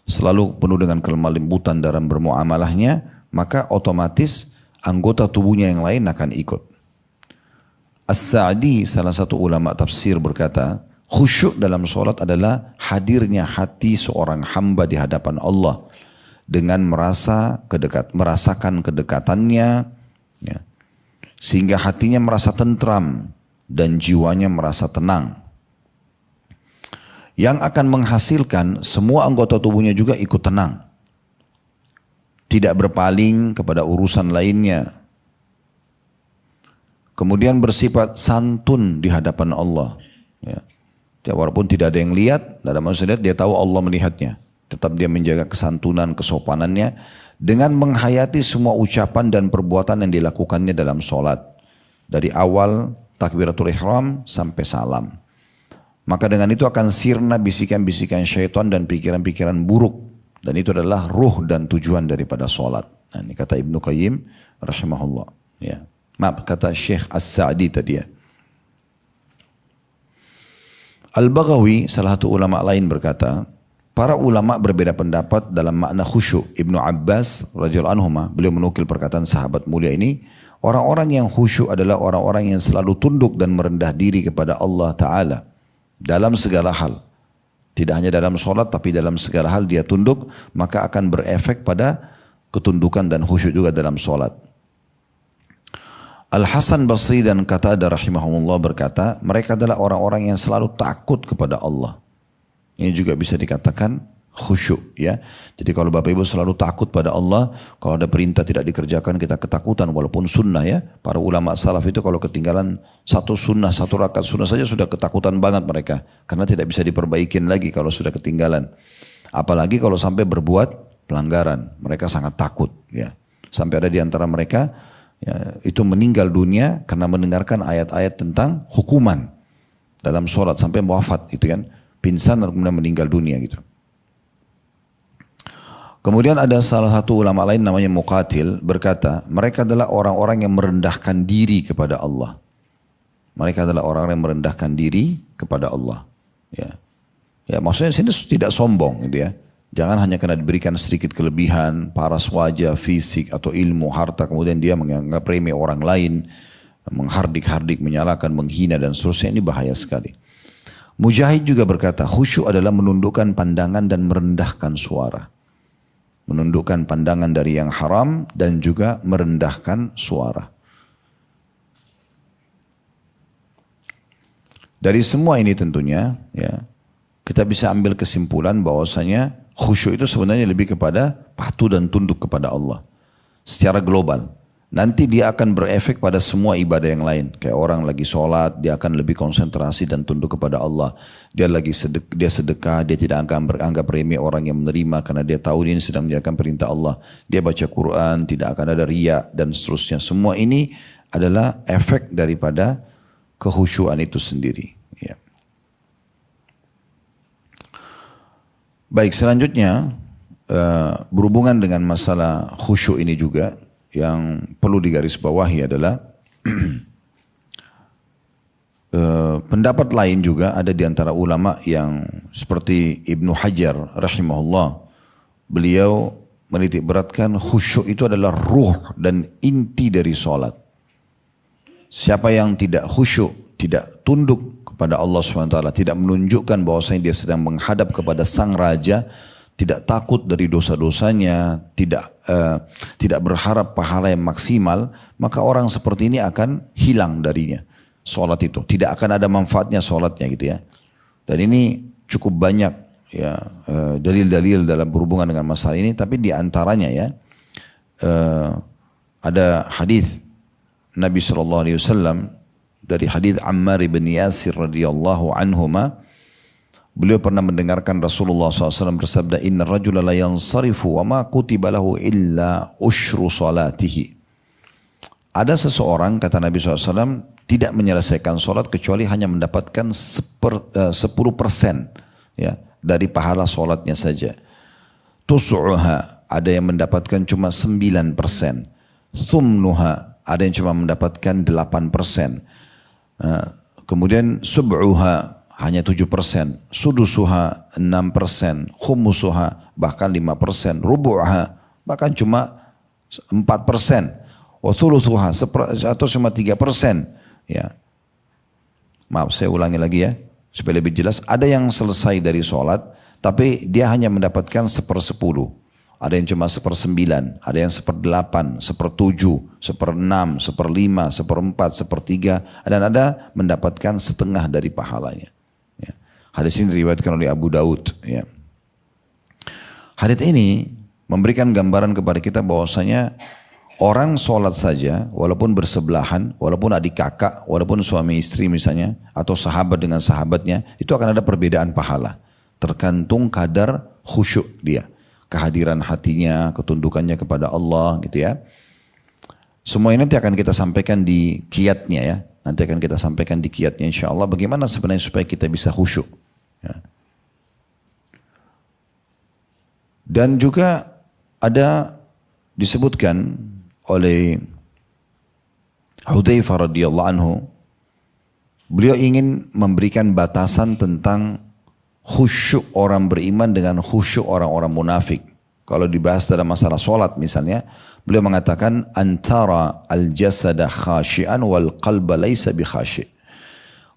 selalu penuh dengan kelemah lembutan dalam bermuamalahnya, maka otomatis anggota tubuhnya yang lain akan ikut. As-Sa'di, salah satu ulama tafsir, berkata, khusyuk dalam solat adalah hadirnya hati seorang hamba di hadapan Allah dengan merasakan kedekatannya, ya, sehingga hatinya merasa tentram dan jiwanya merasa tenang. Yang akan menghasilkan semua anggota tubuhnya juga ikut tenang. Tidak berpaling kepada urusan lainnya. Kemudian bersifat santun di hadapan Allah. Ya. Walaupun tidak ada yang lihat, tidak ada manusia lihat, dia tahu Allah melihatnya. Tetap dia menjaga kesantunan, kesopanannya, dengan menghayati semua ucapan dan perbuatan yang dilakukannya dalam sholat. Dari awal takbiratul ihram sampai salam. Maka dengan itu akan sirna bisikan-bisikan syaitan dan pikiran-pikiran buruk. Dan itu adalah ruh dan tujuan daripada sholat. Nah, ini kata Ibnu Qayyim rahimahullah. Ya. Maaf, kata Syekh As-Sa'di tadi ya. Al-Baghawi, salah satu ulama lain, berkata, para ulama berbeda pendapat dalam makna khusyuk. Ibnu Abbas radhiyallahu anhu, beliau menukil perkataan sahabat mulia ini, orang-orang yang khusyuk adalah orang-orang yang selalu tunduk dan merendah diri kepada Allah Ta'ala. Dalam segala hal. Tidak hanya dalam sholat, tapi dalam segala hal dia tunduk, maka akan berefek pada ketundukan dan khusyuk juga dalam sholat. Al-Hasan Basri dan Qatadah rahimahumullah berkata, mereka adalah orang-orang yang selalu takut kepada Allah. Ini juga bisa dikatakan khusyuk, ya. Jadi kalau Bapak Ibu selalu takut pada Allah, kalau ada perintah tidak dikerjakan kita ketakutan walaupun sunnah, ya. Para ulama salaf itu kalau ketinggalan satu sunnah, satu rakaat sunnah saja sudah ketakutan banget mereka. Karena tidak bisa diperbaikin lagi kalau sudah ketinggalan. Apalagi kalau sampai berbuat pelanggaran, mereka sangat takut, ya. Sampai ada di antara mereka, ya, itu meninggal dunia karena mendengarkan ayat-ayat tentang hukuman dalam sholat sampai wafat, itu kan. Pingsan dan kemudian meninggal dunia gitu. Kemudian ada salah satu ulama lain namanya Muqatil berkata, mereka adalah orang-orang yang merendahkan diri kepada Allah. Mereka adalah orang-orang yang merendahkan diri kepada Allah. Ya, ya, maksudnya sini tidak sombong gitu ya. Jangan hanya karena diberikan sedikit kelebihan, paras wajah, fisik atau ilmu, harta, kemudian dia menganggap remeh orang lain, menghardik-hardik, menyalahkan, menghina dan seterusnya. Ini bahaya sekali. Mujahid juga berkata, khusyuk adalah menundukkan pandangan dan merendahkan suara. Menundukkan pandangan dari yang haram dan juga merendahkan suara. Dari semua ini tentunya, ya, kita bisa ambil kesimpulan bahwasanya khusyuk itu sebenarnya lebih kepada patuh dan tunduk kepada Allah. Secara global. Nanti dia akan berefek pada semua ibadah yang lain. Kayak orang lagi sholat, dia akan lebih konsentrasi dan tunduk kepada Allah. Dia sedekah, dia tidak akan beranggap remeh orang yang menerima karena dia tahu dia sedang menjalankan perintah Allah. Dia baca Quran, tidak akan ada riya dan seterusnya. Semua ini adalah efek daripada kekhusyuan itu sendiri. Ya. Baik, selanjutnya berhubungan dengan masalah khusyuk ini juga, yang perlu digarisbawahi adalah pendapat lain juga ada di antara ulama yang seperti Ibnu Hajar rahimahullah. Beliau menitik beratkan khusyuk itu adalah ruh dan inti dari sholat. Siapa yang tidak khusyuk, tidak tunduk kepada Allah SWT, tidak menunjukkan bahwasanya dia sedang menghadap kepada sang raja, tidak takut dari dosa-dosanya, tidak berharap pahala yang maksimal, maka orang seperti ini akan hilang darinya sholat itu. Tidak akan ada manfaatnya sholatnya gitu ya. Dan ini cukup banyak ya dalil-dalil dalam berhubungan dengan masalah ini. Tapi di antaranya ya ada hadis Nabi SAW dari hadis Ammar bin Yasir radhiyallahu anhuma. Beliau pernah mendengarkan Rasulullah SAW bersabda, Inna rajula la yansarifu wa ma kutiba lahu illa ushru salatihi. Ada seseorang, kata Nabi SAW, tidak menyelesaikan sholat kecuali hanya mendapatkan 10% ya, dari pahala sholatnya saja. Tus'uha, ada yang mendapatkan cuma 9%. Thumnuha, ada yang cuma mendapatkan 8%. Kemudian sub'uha, hanya 7%, sudusuha 6%, khumusuha bahkan 5%, rubu'ha bahkan cuma 4%, wa thuluthuha atau cuma 3%. Ya. Maaf, saya ulangi lagi ya supaya lebih jelas. Ada yang selesai dari sholat tapi dia hanya mendapatkan 1/10. Ada yang cuma 1/9, ada yang 1/8, 1/7, 1/6, 1/5, 1/4, 1/3, dan ada mendapatkan setengah dari pahalanya. Ya. Hadis ini diriwayatkan oleh Abu Daud. Ya. Hadis ini memberikan gambaran kepada kita bahwasanya orang sholat saja, walaupun bersebelahan, walaupun adik kakak, walaupun suami istri misalnya, atau sahabat dengan sahabatnya, itu akan ada perbedaan pahala. Tergantung kadar khusyuk dia. Kehadiran hatinya, ketundukannya kepada Allah gitu ya. Semua ini nanti akan kita sampaikan di kiatnya ya. Nanti akan kita sampaikan di kiatnya insya Allah bagaimana sebenarnya supaya kita bisa khusyuk. Ya. Dan juga ada disebutkan oleh Hudzaifah radhiyallahu anhu, beliau ingin memberikan batasan tentang khusyuk orang beriman dengan khusyuk orang-orang munafik. Kalau dibahas dalam masalah solat misalnya, beliau mengatakan antara al-jasada khashian wal qalba laysa bi khashi'.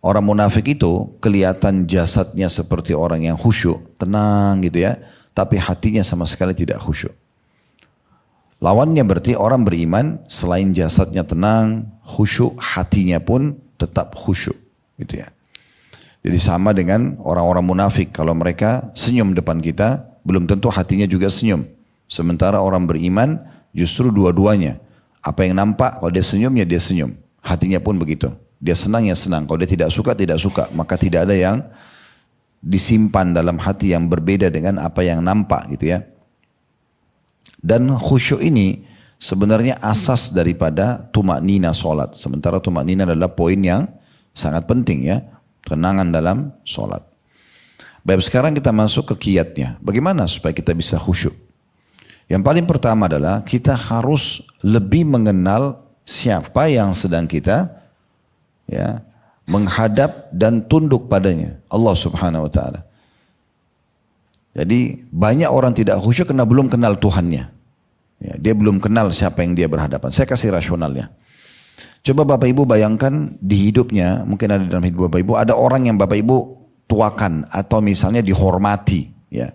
Orang munafik itu kelihatan jasadnya seperti orang yang khusyuk, tenang gitu ya, tapi hatinya sama sekali tidak khusyuk. Lawannya berarti orang beriman selain jasadnya tenang, khusyuk, hatinya pun tetap khusyuk gitu ya. Jadi sama dengan orang-orang munafik, kalau mereka senyum depan kita, belum tentu hatinya juga senyum. Sementara orang beriman justru dua-duanya. Apa yang nampak, kalau dia senyum ya dia senyum. Hatinya pun begitu. Dia senang ya senang, kalau dia tidak suka, tidak suka. Maka tidak ada yang disimpan dalam hati yang berbeda dengan apa yang nampak gitu ya. Dan khusyuk ini sebenarnya asas daripada tumaknina sholat. Sementara tumaknina adalah poin yang sangat penting ya. Kenangan dalam sholat. Baik, sekarang kita masuk ke kiatnya. Bagaimana supaya kita bisa khusyuk? Yang paling pertama adalah kita harus lebih mengenal siapa yang sedang kita ya, menghadap dan tunduk padanya. Allah subhanahu wa ta'ala. Jadi banyak orang tidak khusyuk karena belum kenal Tuhannya. Ya, dia belum kenal siapa yang dia berhadapan. Saya kasih rasionalnya. Coba Bapak Ibu bayangkan di hidupnya, mungkin ada dalam hidup Bapak Ibu, ada orang yang Bapak Ibu tuakan atau misalnya dihormati. Ya.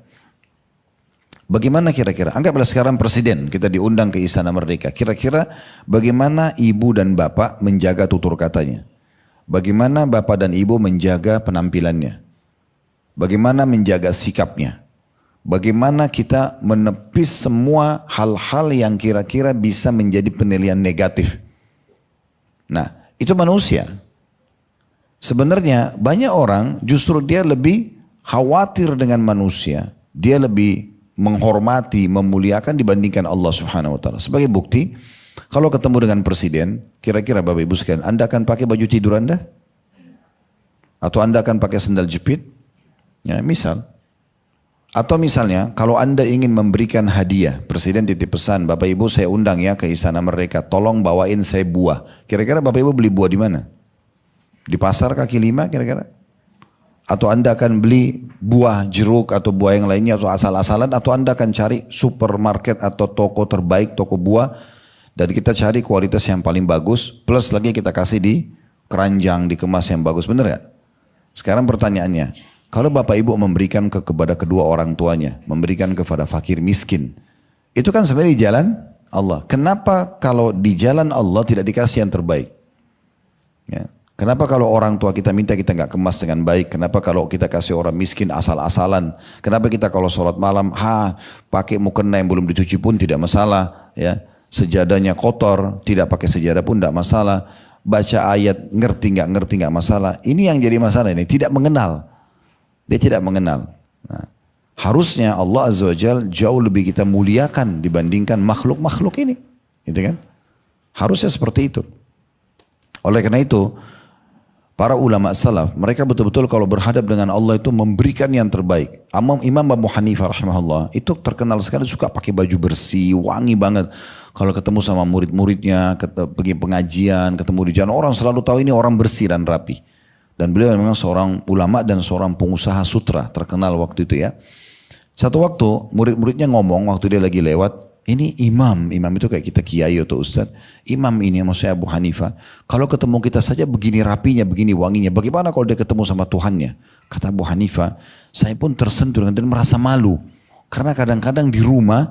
Bagaimana kira-kira? Anggaplah sekarang presiden, kita diundang ke Istana Merdeka. Kira-kira bagaimana ibu dan bapak menjaga tutur katanya? Bagaimana bapak dan ibu menjaga penampilannya? Bagaimana menjaga sikapnya? Bagaimana kita menepis semua hal-hal yang kira-kira bisa menjadi penilaian negatif? Nah, itu manusia. Sebenarnya banyak orang justru dia lebih khawatir dengan manusia. Dia lebih menghormati, memuliakan dibandingkan Allah subhanahu wa ta'ala. Sebagai bukti, kalau ketemu dengan presiden, kira-kira Bapak Ibu sekalian, Anda akan pakai baju tidur Anda? Atau Anda akan pakai sandal jepit? Ya, misal. Atau misalnya, kalau Anda ingin memberikan hadiah, presiden titip pesan, Bapak Ibu saya undang ya ke Istana Merdeka, tolong bawain saya buah. Kira-kira Bapak Ibu beli buah di mana? Di pasar kaki lima kira-kira? Atau Anda akan beli buah jeruk atau buah yang lainnya atau asal-asalan, atau Anda akan cari supermarket atau toko terbaik, toko buah, dan kita cari kualitas yang paling bagus, plus lagi kita kasih di keranjang, dikemas yang bagus, benar gak? Sekarang pertanyaannya, kalau Bapak Ibu memberikan kepada kedua orang tuanya, memberikan kepada fakir miskin, itu kan sebenarnya di jalan Allah. Kenapa kalau di jalan Allah tidak dikasih yang terbaik? Ya. Kenapa kalau orang tua kita minta kita nggak kemas dengan baik? Kenapa kalau kita kasih orang miskin asal-asalan? Kenapa kita kalau sholat malam, pakai mukena yang belum dicuci pun tidak masalah, ya? Sejadahnya kotor, tidak pakai sejadah pun tidak masalah. Baca ayat ngerti nggak masalah. Ini yang jadi masalah ini, tidak mengenal. Dia tidak mengenal. Nah, harusnya Allah Azza wa Jalla jauh lebih kita muliakan dibandingkan makhluk-makhluk ini. Gitu kan? Harusnya seperti itu. Oleh karena itu, para ulama salaf, mereka betul-betul kalau berhadap dengan Allah itu memberikan yang terbaik. Imam Abu Hanifah rahimahullah itu terkenal sekali suka pakai baju bersih, wangi banget. Kalau ketemu sama murid-muridnya, pergi pengajian, ketemu di jalan, orang selalu tahu ini orang bersih dan rapi. Dan beliau memang seorang ulama dan seorang pengusaha sutra, terkenal waktu itu ya. Satu waktu murid-muridnya ngomong waktu dia lagi lewat, ini imam itu kayak kita kiai atau ustaz. Imam ini maksudnya Abu Hanifah. Kalau ketemu kita saja begini rapinya, begini wanginya. Bagaimana kalau dia ketemu sama Tuhannya? Kata Abu Hanifah, saya pun tersentuh dan merasa malu. Karena kadang-kadang di rumah,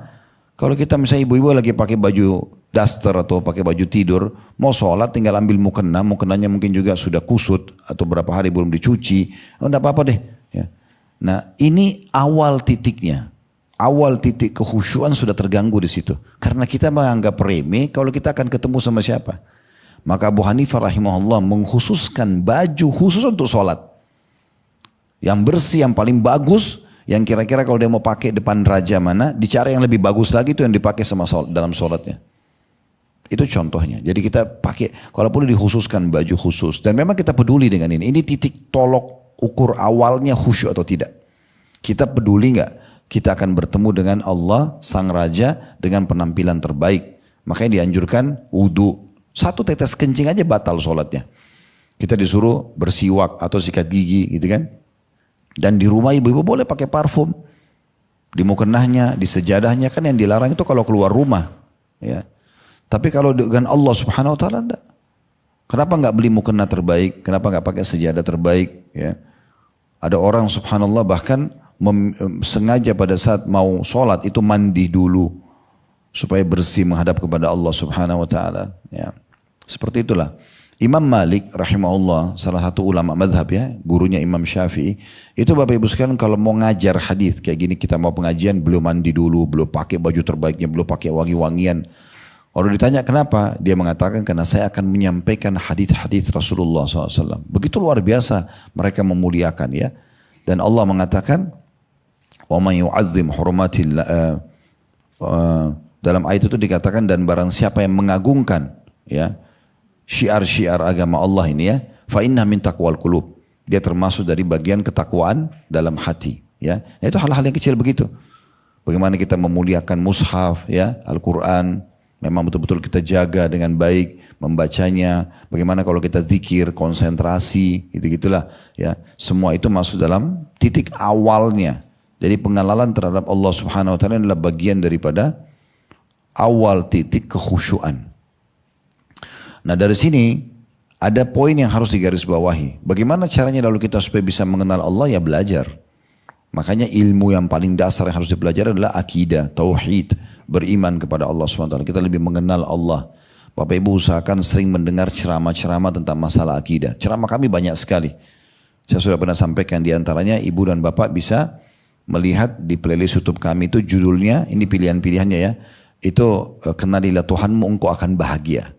kalau kita misalnya ibu-ibu lagi pakai baju daster atau pakai baju tidur, mau sholat tinggal ambil mukenanya mungkin juga sudah kusut atau berapa hari belum dicuci. Oh enggak apa-apa deh. Ya. Nah ini awal titiknya. Awal titik kekhusyuan sudah terganggu di situ. Karena kita menganggap remeh kalau kita akan ketemu sama siapa. Maka Abu Hanifah rahimahullah mengkhususkan baju khusus untuk sholat. Yang bersih, yang paling bagus, yang kira-kira kalau dia mau pakai depan raja mana, dicari yang lebih bagus lagi itu yang dipakai sama dalam sholatnya. Itu contohnya. Jadi kita pakai, kalau perlu dikhususkan baju khusus. Dan memang kita peduli dengan ini. Ini titik tolok ukur awalnya khusyuk atau tidak. Kita peduli nggak? Kita akan bertemu dengan Allah sang raja dengan penampilan terbaik. Makanya dianjurkan wudu. Satu tetes kencing aja batal sholatnya. Kita disuruh bersiwak atau sikat gigi gitu kan. Dan di rumah ibu-ibu boleh pakai parfum. Di mukenahnya, di sejadahnya kan yang dilarang itu kalau keluar rumah. Ya. Tapi kalau dengan Allah subhanahu wa ta'ala enggak. Kenapa enggak beli mukena terbaik? Kenapa enggak pakai sejadah terbaik? Ya. Ada orang subhanallah bahkan sengaja pada saat mau sholat itu mandi dulu supaya bersih menghadap kepada Allah subhanahu wa ta'ala. Ya. Seperti itulah. Imam Malik rahimahullah, salah satu ulama madhab ya, gurunya Imam Syafi'i, itu Bapak Ibu sekalian kalau mau ngajar hadis kayak gini, kita mau pengajian belum mandi dulu, belum pakai baju terbaiknya, belum pakai wangi-wangian. Kalau ditanya kenapa, dia mengatakan karena saya akan menyampaikan hadis-hadis Rasulullah SAW. Begitu luar biasa mereka memuliakan ya. Dan Allah mengatakan, وَمَنْ يُعَظِّمْ حُرُمَاتِ dalam ayat itu dikatakan dan barang siapa yang mengagungkan ya syiar-syiar agama Allah ini ya, فَإِنَّهَا مِنْ تَقْوَى الْقُلُوبِ, dia termasuk dari bagian ketakwaan dalam hati ya. Nah, itu hal-hal yang kecil begitu. Bagaimana kita memuliakan mushaf ya, Al-Quran, memang betul-betul kita jaga dengan baik membacanya. Bagaimana kalau kita zikir, konsentrasi, gitu-gitulah ya. Semua itu masuk dalam titik awalnya. Jadi pengenalan terhadap Allah subhanahu wa ta'ala adalah bagian daripada awal titik kekhusyuan. Nah dari sini ada poin yang harus digarisbawahi. Bagaimana caranya lalu kita supaya bisa mengenal Allah? Ya belajar. Makanya ilmu yang paling dasar yang harus dipelajari adalah akidah, tauhid, beriman kepada Allah subhanahu wa ta'ala. Kita lebih mengenal Allah. Bapak Ibu usahakan sering mendengar ceramah-ceramah tentang masalah akidah. Ceramah kami banyak sekali. Saya sudah pernah sampaikan di antaranya ibu dan bapak bisa melihat di playlist YouTube kami itu judulnya, ini pilihan-pilihannya ya, itu kenalilah Tuhanmu engkau akan bahagia.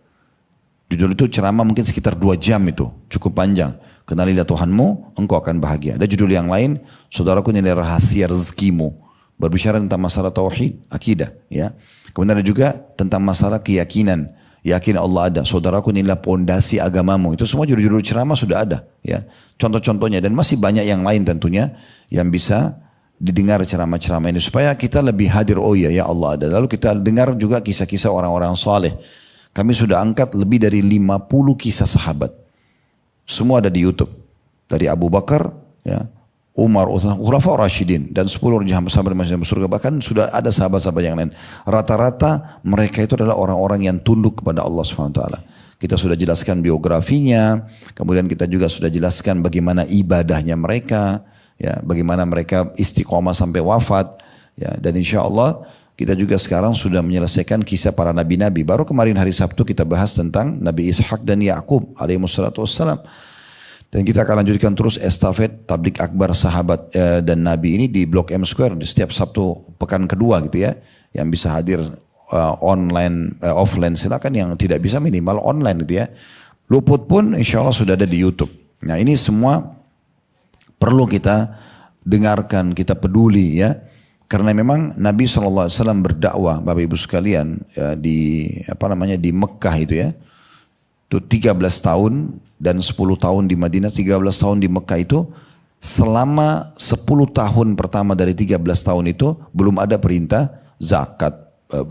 Judul itu ceramah mungkin sekitar 2 jam itu, cukup panjang. Kenalilah Tuhanmu engkau akan bahagia. Ada judul yang lain, saudaraku ini rahasia rezekimu, berbicara tentang masalah tauhid, akidah ya. Kemudian ada juga tentang masalah keyakinan, yakin Allah ada, saudaraku inilah pondasi agamamu. Itu semua judul-judul ceramah sudah ada ya. Contoh-contohnya dan masih banyak yang lain tentunya yang bisa didengar ceramah-ceramah ini supaya kita lebih hadir, oh ya Allah ada. Lalu kita dengar juga kisah-kisah orang-orang saleh. Kami sudah angkat lebih dari 50 kisah sahabat. Semua ada di YouTube. Dari Abu Bakar, ya, Umar, Khulafaur Rasyidin dan 10 orang sahabat masuk surga. Bahkan sudah ada sahabat-sahabat yang lain. Rata-rata mereka itu adalah orang-orang yang tunduk kepada Allah SWT. Kita sudah jelaskan biografinya, kemudian kita juga sudah jelaskan bagaimana ibadahnya mereka, ya, bagaimana mereka istiqomah sampai wafat, ya, dan insya Allah kita juga sekarang sudah menyelesaikan kisah para nabi-nabi. Baru kemarin hari Sabtu kita bahas tentang Nabi Ishak dan Yakub alaihissalatu wassalam. Dan kita akan lanjutkan terus estafet tablik akbar sahabat dan nabi ini di Blok M Square di setiap Sabtu pekan kedua gitu ya. Yang bisa hadir online, offline silakan, yang tidak bisa minimal online gitu ya. Luput pun insya Allah sudah ada di YouTube. Nah ini semua perlu kita dengarkan, kita peduli ya. Karena memang Nabi SAW berdakwah, Bapak Ibu sekalian, ya, di Mekah itu ya. Itu 13 tahun dan 10 tahun di Madinah, 13 tahun di Mekah itu, selama 10 tahun pertama dari 13 tahun itu belum ada perintah zakat,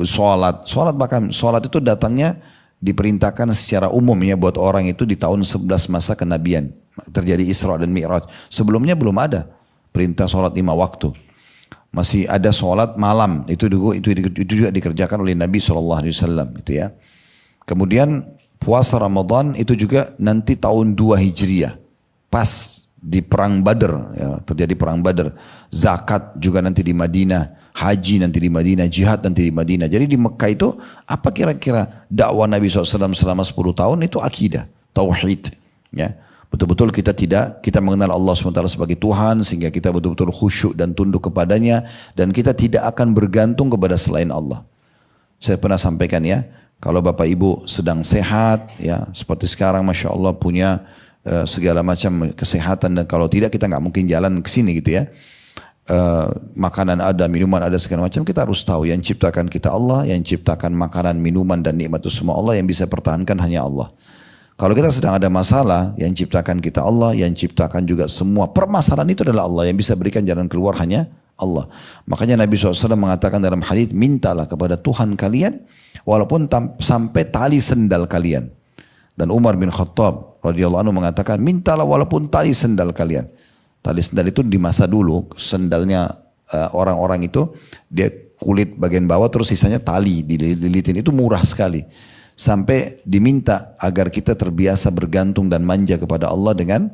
sholat itu datangnya diperintahkan secara umum ya buat orang itu di tahun 11 masa kenabian. Terjadi Isra dan Mi'raj. Sebelumnya belum ada perintah sholat 5 waktu. Masih ada sholat malam, itu juga dikerjakan oleh Nabi SAW gitu ya. Kemudian puasa Ramadan itu juga nanti tahun 2 Hijriah. Pas di perang Badar, ya, terjadi perang Badar. Zakat juga nanti di Madinah, haji nanti di Madinah, jihad nanti di Madinah. Jadi di Mekah itu apa kira-kira dakwah Nabi SAW selama 10 tahun itu akidah, tauhid. Ya. Betul-betul kita mengenal Allah SWT sebagai Tuhan sehingga kita betul-betul khusyuk dan tunduk kepadanya dan kita tidak akan bergantung kepada selain Allah. Saya pernah sampaikan ya, kalau Bapak Ibu sedang sehat ya seperti sekarang Masya Allah punya segala macam kesehatan dan kalau tidak kita nggak mungkin jalan ke sini gitu ya. Makanan ada, minuman ada segala macam, kita harus tahu yang ciptakan kita Allah, yang ciptakan makanan, minuman dan nikmat itu semua Allah, yang bisa pertahankan hanya Allah. Kalau kita sedang ada masalah, yang ciptakan kita Allah, yang ciptakan juga semua permasalahan itu adalah Allah, yang bisa berikan jalan keluar hanya Allah. Makanya Nabi SAW mengatakan dalam hadits, mintalah kepada Tuhan kalian walaupun sampai tali sendal kalian. Dan Umar bin Khattab radhiyallahu anhu mengatakan, mintalah walaupun tali sendal kalian. Tali sendal itu di masa dulu, sendalnya orang-orang itu dia kulit bagian bawah terus sisanya tali dililitin, itu murah sekali. Sampai diminta agar kita terbiasa bergantung dan manja kepada Allah dengan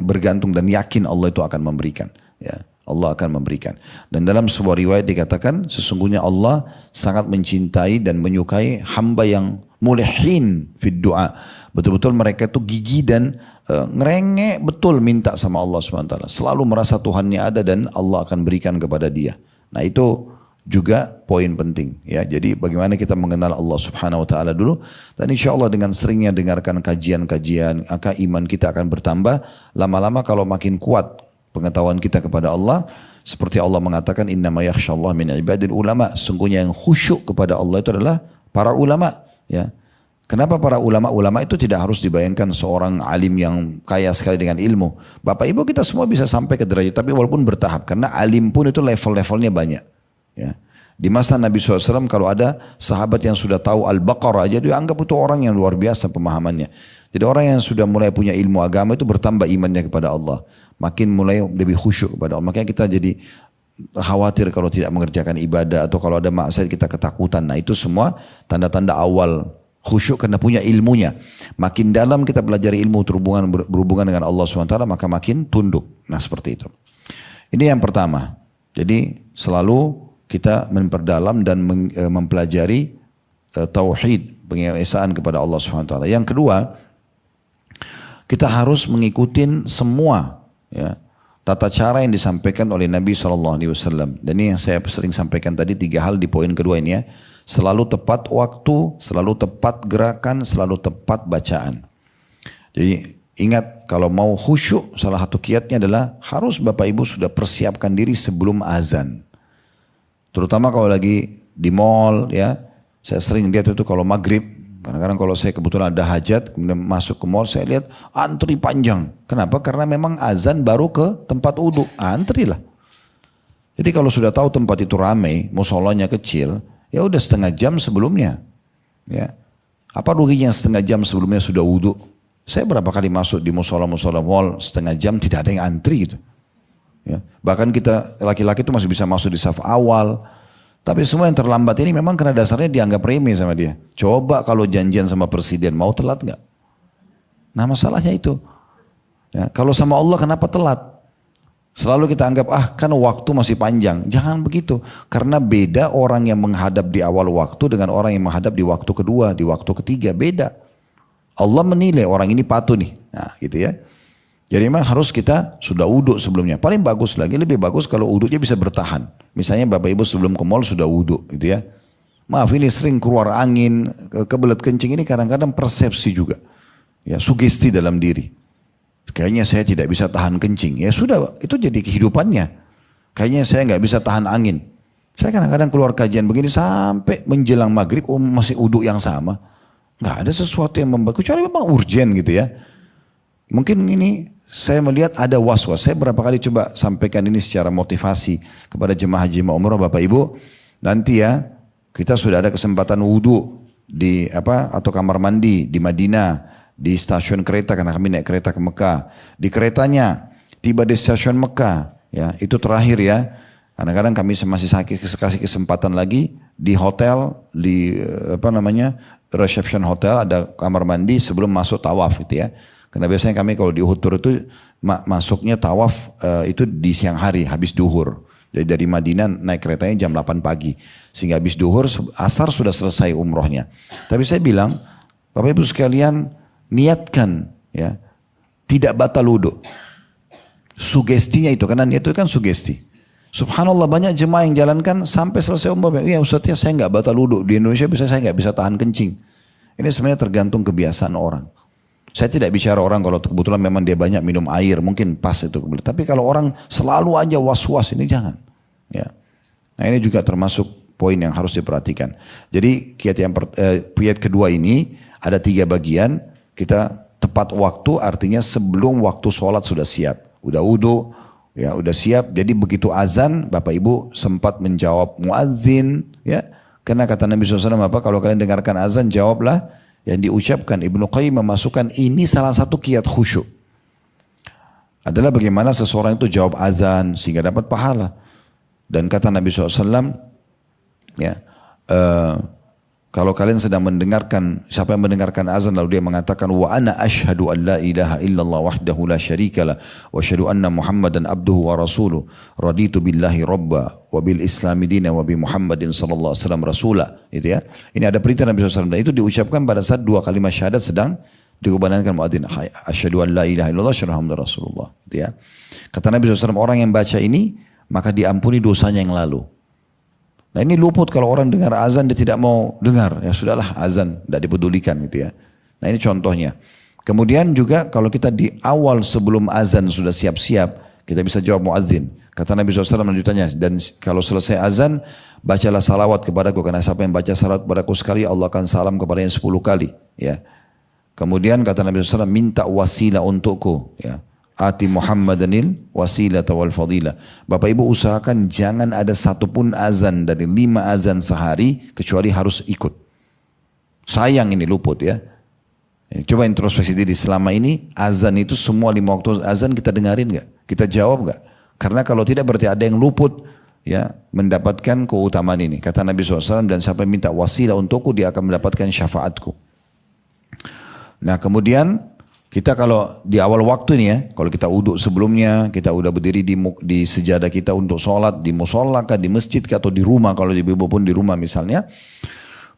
bergantung dan yakin Allah itu akan memberikan. Ya, Allah akan memberikan. Dan dalam sebuah riwayat dikatakan sesungguhnya Allah sangat mencintai dan menyukai hamba yang mulihin fid du'a. Betul-betul mereka itu gigi dan ngerengek betul minta sama Allah SWT. Selalu merasa Tuhannya ada dan Allah akan berikan kepada dia. Nah itu juga poin penting ya. Jadi bagaimana kita mengenal Allah Subhanahu wa taala dulu, dan insya Allah dengan seringnya dengarkan kajian-kajian, maka iman kita akan bertambah. Lama-lama kalau makin kuat pengetahuan kita kepada Allah, seperti Allah mengatakan innama yakhsyallaha min ibadil ulama, sungguhnya yang khusyuk kepada Allah itu adalah para ulama ya. Kenapa para ulama? Ulama itu tidak harus dibayangkan seorang alim yang kaya sekali dengan ilmu. Bapak Ibu kita semua bisa sampai ke derajat, tapi walaupun bertahap, karena alim pun itu level-levelnya banyak. Ya. Di masa Nabi SAW kalau ada sahabat yang sudah tahu Al-Baqarah aja dia anggap itu orang yang luar biasa pemahamannya. Jadi orang yang sudah mulai punya ilmu agama itu bertambah imannya kepada Allah. Makin mulai lebih khusyuk kepada Allah. Makanya kita jadi khawatir kalau tidak mengerjakan ibadah atau kalau ada maksiat kita ketakutan. Nah itu semua tanda-tanda awal khusyuk karena punya ilmunya. Makin dalam kita belajar ilmu berhubungan dengan Allah SWT maka makin tunduk. Nah seperti itu. Ini yang pertama. Jadi selalu kita memperdalam dan mempelajari tauhid, pengesaan kepada Allah SWT. Yang kedua, kita harus mengikuti semua ya, tata cara yang disampaikan oleh Nabi SAW. Dan ini yang saya sering sampaikan tadi 3 hal di poin kedua ini ya. Selalu tepat waktu, selalu tepat gerakan, selalu tepat bacaan. Jadi ingat kalau mau khusyuk salah satu kiatnya adalah harus Bapak Ibu sudah persiapkan diri sebelum azan. Terutama kalau lagi di mall ya, saya sering lihat itu kalau maghrib, kadang-kadang kalau saya kebetulan ada hajat, kemudian masuk ke mall saya lihat antri panjang. Kenapa? Karena memang azan baru ke tempat wudhu, antrilah. Jadi kalau sudah tahu tempat itu ramai, musolanya kecil, ya udah setengah jam sebelumnya. Ya, apa ruginya setengah jam sebelumnya sudah wudhu? Saya berapa kali masuk di musola mall setengah jam tidak ada yang antri gitu. Ya. Bahkan kita laki-laki itu masih bisa masuk di saf awal. Tapi semua yang terlambat ini memang karena dasarnya dianggap remeh sama dia. Coba kalau janjian sama presiden mau telat nggak? Nah masalahnya itu. Ya, kalau sama Allah kenapa telat? Selalu kita anggap kan waktu masih panjang. Jangan begitu. Karena beda orang yang menghadap di awal waktu dengan orang yang menghadap di waktu kedua, di waktu ketiga. Beda. Allah menilai orang ini patuh nih. Nah gitu ya. Jadi memang harus kita sudah wudhu sebelumnya. Paling bagus lagi, lebih bagus kalau wudhunya bisa bertahan. Misalnya Bapak Ibu sebelum ke mall sudah wudhu gitu ya. Maaf ini sering keluar angin, kebelet kencing ini kadang-kadang persepsi juga. Ya, sugesti dalam diri. Kayaknya saya tidak bisa tahan kencing. Ya sudah, itu jadi kehidupannya. Kayaknya saya nggak bisa tahan angin. Saya kadang-kadang keluar kajian begini sampai menjelang maghrib, masih uduk yang sama. Nggak ada sesuatu yang membuat, kecuali memang urgen gitu ya. Mungkin ini saya melihat ada was-was. Saya berapa kali coba sampaikan ini secara motivasi kepada jemaah haji umrah Bapak Ibu. Nanti ya, kita sudah ada kesempatan wudhu di atau kamar mandi di Madinah, di stasiun kereta karena kami naik kereta ke Mekah. Di keretanya tiba di stasiun Mekah, ya itu terakhir ya. Kadang-kadang kami masih kasih kesempatan lagi di hotel, di reception hotel ada kamar mandi sebelum masuk tawaf itu ya. Karena biasanya kami kalau di Uhud Tour itu masuknya tawaf itu di siang hari habis duhur. Jadi dari Madinah naik keretanya jam 8 pagi. Sehingga habis duhur asar sudah selesai umrohnya. Tapi saya bilang, Bapak Ibu sekalian niatkan ya, tidak batal wudu. Sugestinya itu, karena niat itu kan sugesti. Subhanallah banyak jemaah yang jalankan sampai selesai umroh. Ya Ustaz ya saya nggak batal wudu. Di Indonesia saya nggak bisa tahan kencing. Ini sebenarnya tergantung kebiasaan orang. Saya tidak bicara orang kalau kebetulan memang dia banyak minum air, mungkin pas itu. Tapi kalau orang selalu aja was-was, ini jangan. Ya. Nah ini juga termasuk poin yang harus diperhatikan. Jadi kiat kedua ini ada 3 bagian. Kita tepat waktu artinya sebelum waktu sholat sudah siap. Udah wudu, ya udah siap. Jadi begitu azan, Bapak Ibu sempat menjawab muadzin, ya. Karena kata Nabi SAW, kalau kalian dengarkan azan jawablah yang diucapkan. Ibnu Qayyim memasukkan ini salah satu kiat khusyuk. Adalah bagaimana seseorang itu jawab azan sehingga dapat pahala. Dan kata Nabi SAW, ya, kalau kalian sedang mendengarkan, siapa yang mendengarkan azan lalu dia mengatakan wa ana asyhadu an la ilaha illallah wahdahu la syarikalah wa asyhadu anna Muhammadan abduhu wa rasuluh raditu billahi rabba wa bil islami dina wa bi Muhammadin sallallahu alaihi wasallam rasulah, gitu ya. Ini ada perintah Nabi SAW dan itu diucapkan pada saat 2 kalimat syahadat sedang dikumandangkan muadzin, asyhadu an la ilaha illallah asyhadu anna rasulullah, gitu ya. Kata Nabi SAW, orang yang baca ini maka diampuni dosanya yang lalu. Nah ini luput kalau orang dengar azan dia tidak mau dengar. Ya sudahlah azan, tidak dipedulikan gitu ya. Nah ini contohnya. Kemudian juga kalau kita di awal sebelum azan sudah siap-siap, kita bisa jawab muadzin. Kata Nabi SAW lanjutannya, dan kalau selesai azan, bacalah salawat kepadaku. Karena siapa yang baca salawat kepadaku sekali, Allah akan salam kepadanya 10 kali. Ya. Kemudian kata Nabi SAW, minta wasilah untukku. Ya. Ati Muhammadanil wasilah wal fadilah. Bapak Ibu usahakan jangan ada satupun azan dari 5 azan sehari kecuali harus ikut. Sayang ini luput ya. Coba introspeksi diri selama ini azan itu semua 5 waktu azan kita dengarin nggak? Kita jawab nggak? Karena kalau tidak berarti ada yang luput ya mendapatkan keutamaan ini. Kata Nabi SAW, dan siapa yang minta wasilah untukku dia akan mendapatkan syafaatku. Nah kemudian kita kalau di awal waktu nih ya, kalau kita uduk sebelumnya, kita udah berdiri di sejadah kita untuk sholat, di musola kah, di masjid kah, atau di rumah, kalau di ibu pun di rumah misalnya,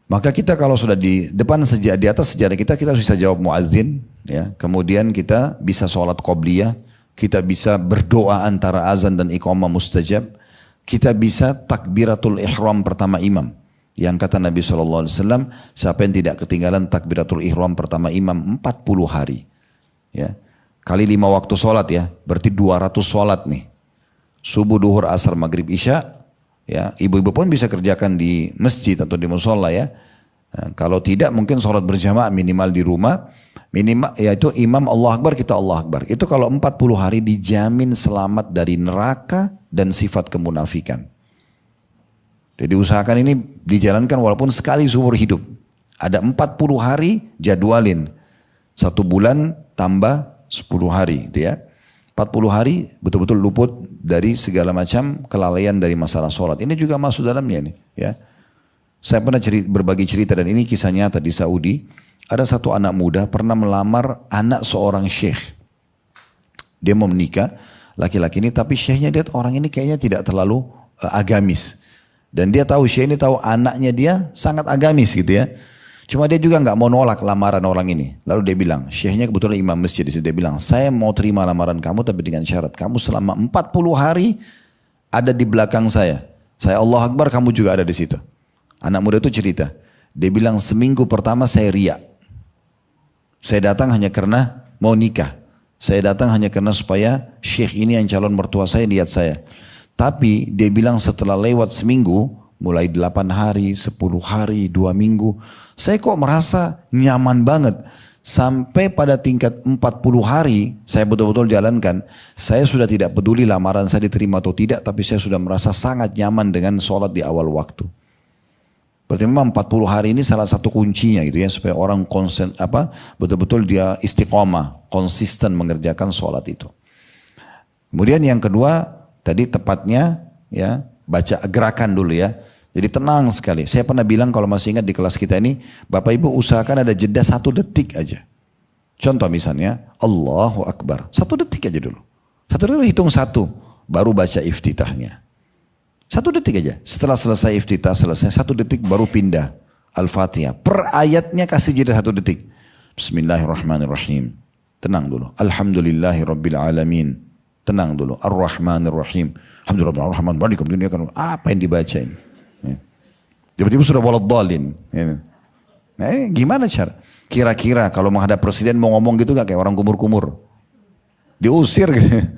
maka kita kalau sudah di depan di atas sejadah kita bisa jawab muadzin, ya. Kemudian kita bisa sholat qobliyah, kita bisa berdoa antara azan dan iqamah mustajab, kita bisa takbiratul ihram pertama imam. Yang kata Nabi SAW, siapa yang tidak ketinggalan takbiratul ihram pertama imam 40 hari. Ya, kali 5 waktu sholat ya, berarti 200 sholat nih. Subuh, duhur, asar, maghrib, isya. Ya, ibu-ibu pun bisa kerjakan di masjid atau di musola ya. Nah, kalau tidak mungkin sholat berjamaah minimal di rumah. Minimal yaitu imam Allah Akbar, kita Allah Akbar. Itu kalau 40 hari dijamin selamat dari neraka dan sifat kemunafikan. Jadi usahakan ini dijalankan walaupun sekali seumur hidup. Ada 40 hari jadwalin. 1 bulan tambah 10 hari gitu ya. 40 hari betul-betul luput dari segala macam kelalaian dari masalah sholat. Ini juga masuk dalamnya nih ya. Saya pernah berbagi cerita dan ini kisah nyata di Saudi. Ada satu anak muda pernah melamar anak seorang syekh. Dia mau menikah laki-laki ini, tapi syekhnya lihat orang ini kayaknya tidak terlalu agamis. Dan dia tahu, syekh ini tahu anaknya dia sangat agamis gitu ya. Cuma dia juga nggak mau nolak lamaran orang ini. Lalu dia bilang, syekhnya kebetulan imam masjid. Dia bilang, saya mau terima lamaran kamu tapi dengan syarat. Kamu selama 40 hari ada di belakang saya. Saya Allah Akbar, kamu juga ada di situ. Anak muda itu cerita. Dia bilang, seminggu pertama saya riak. Saya datang hanya karena mau nikah. Saya datang hanya karena supaya syekh ini yang calon mertua saya lihat saya. Tapi dia bilang setelah lewat seminggu, mulai 8 hari, 10 hari, 2 minggu, saya kok merasa nyaman banget. Sampai pada tingkat 40 hari, saya betul-betul jalankan. Saya sudah tidak peduli lamaran saya diterima atau tidak, tapi saya sudah merasa sangat nyaman dengan sholat di awal waktu. Berarti memang 40 hari ini salah satu kuncinya gitu ya, supaya orang betul-betul dia istiqomah, konsisten mengerjakan sholat itu. Kemudian yang kedua, tadi tepatnya ya baca gerakan dulu ya. Jadi tenang sekali. Saya pernah bilang kalau masih ingat di kelas kita ini, Bapak Ibu usahakan ada jeda 1 detik aja. Contoh misalnya, Allahu Akbar. 1 detik aja dulu. 1 detik hitung 1, baru baca iftitahnya. 1 detik aja. Setelah selesai iftitah, selesai 1 detik baru pindah Al-Fatihah. Per ayatnya kasih jeda 1 detik. Bismillahirrahmanirrahim. Tenang dulu. Alhamdulillahirrabbilalamin. Tenang dulu. Ar-Rahmanirrahim. Alhamdulillah. Apa yang dibaca ini? Tiba-tiba sudah waladhdallin. Nah, gimana cara? Kira-kira kalau menghadap presiden mau ngomong gitu gak kayak orang kumur-kumur? Diusir gitu.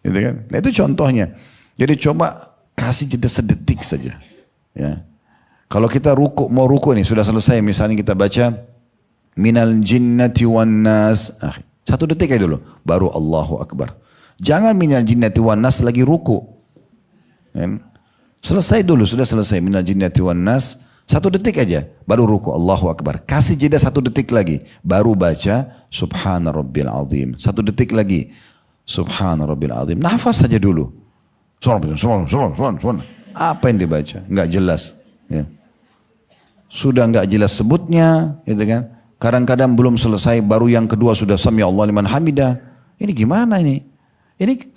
Gitu kan? Nah itu contohnya. Jadi coba kasih jeda sedetik saja. Ya. Kalau kita mau ruku nih sudah selesai, misalnya kita baca minal jinnati wan nas. 1 detik aja dulu, baru Allahu Akbar. Jangan minal jinnati wan nas lagi ruku. Ya. Selesai dulu, sudah selesai minal jinnati wan nas. 1 detik aja, baru ruku Allahu Akbar. Kasih jeda 1 detik lagi, baru baca Subhana Rabbil Azim. 1 detik lagi, Subhana Rabbil Azim. Nafas saja dulu. Apa yang dibaca? Enggak jelas. Ya. Sudah enggak jelas sebutnya, gitu kan? Kadang-kadang belum selesai, baru yang kedua sudah Sami Allah liman hamidah. Ini gimana ini? Ini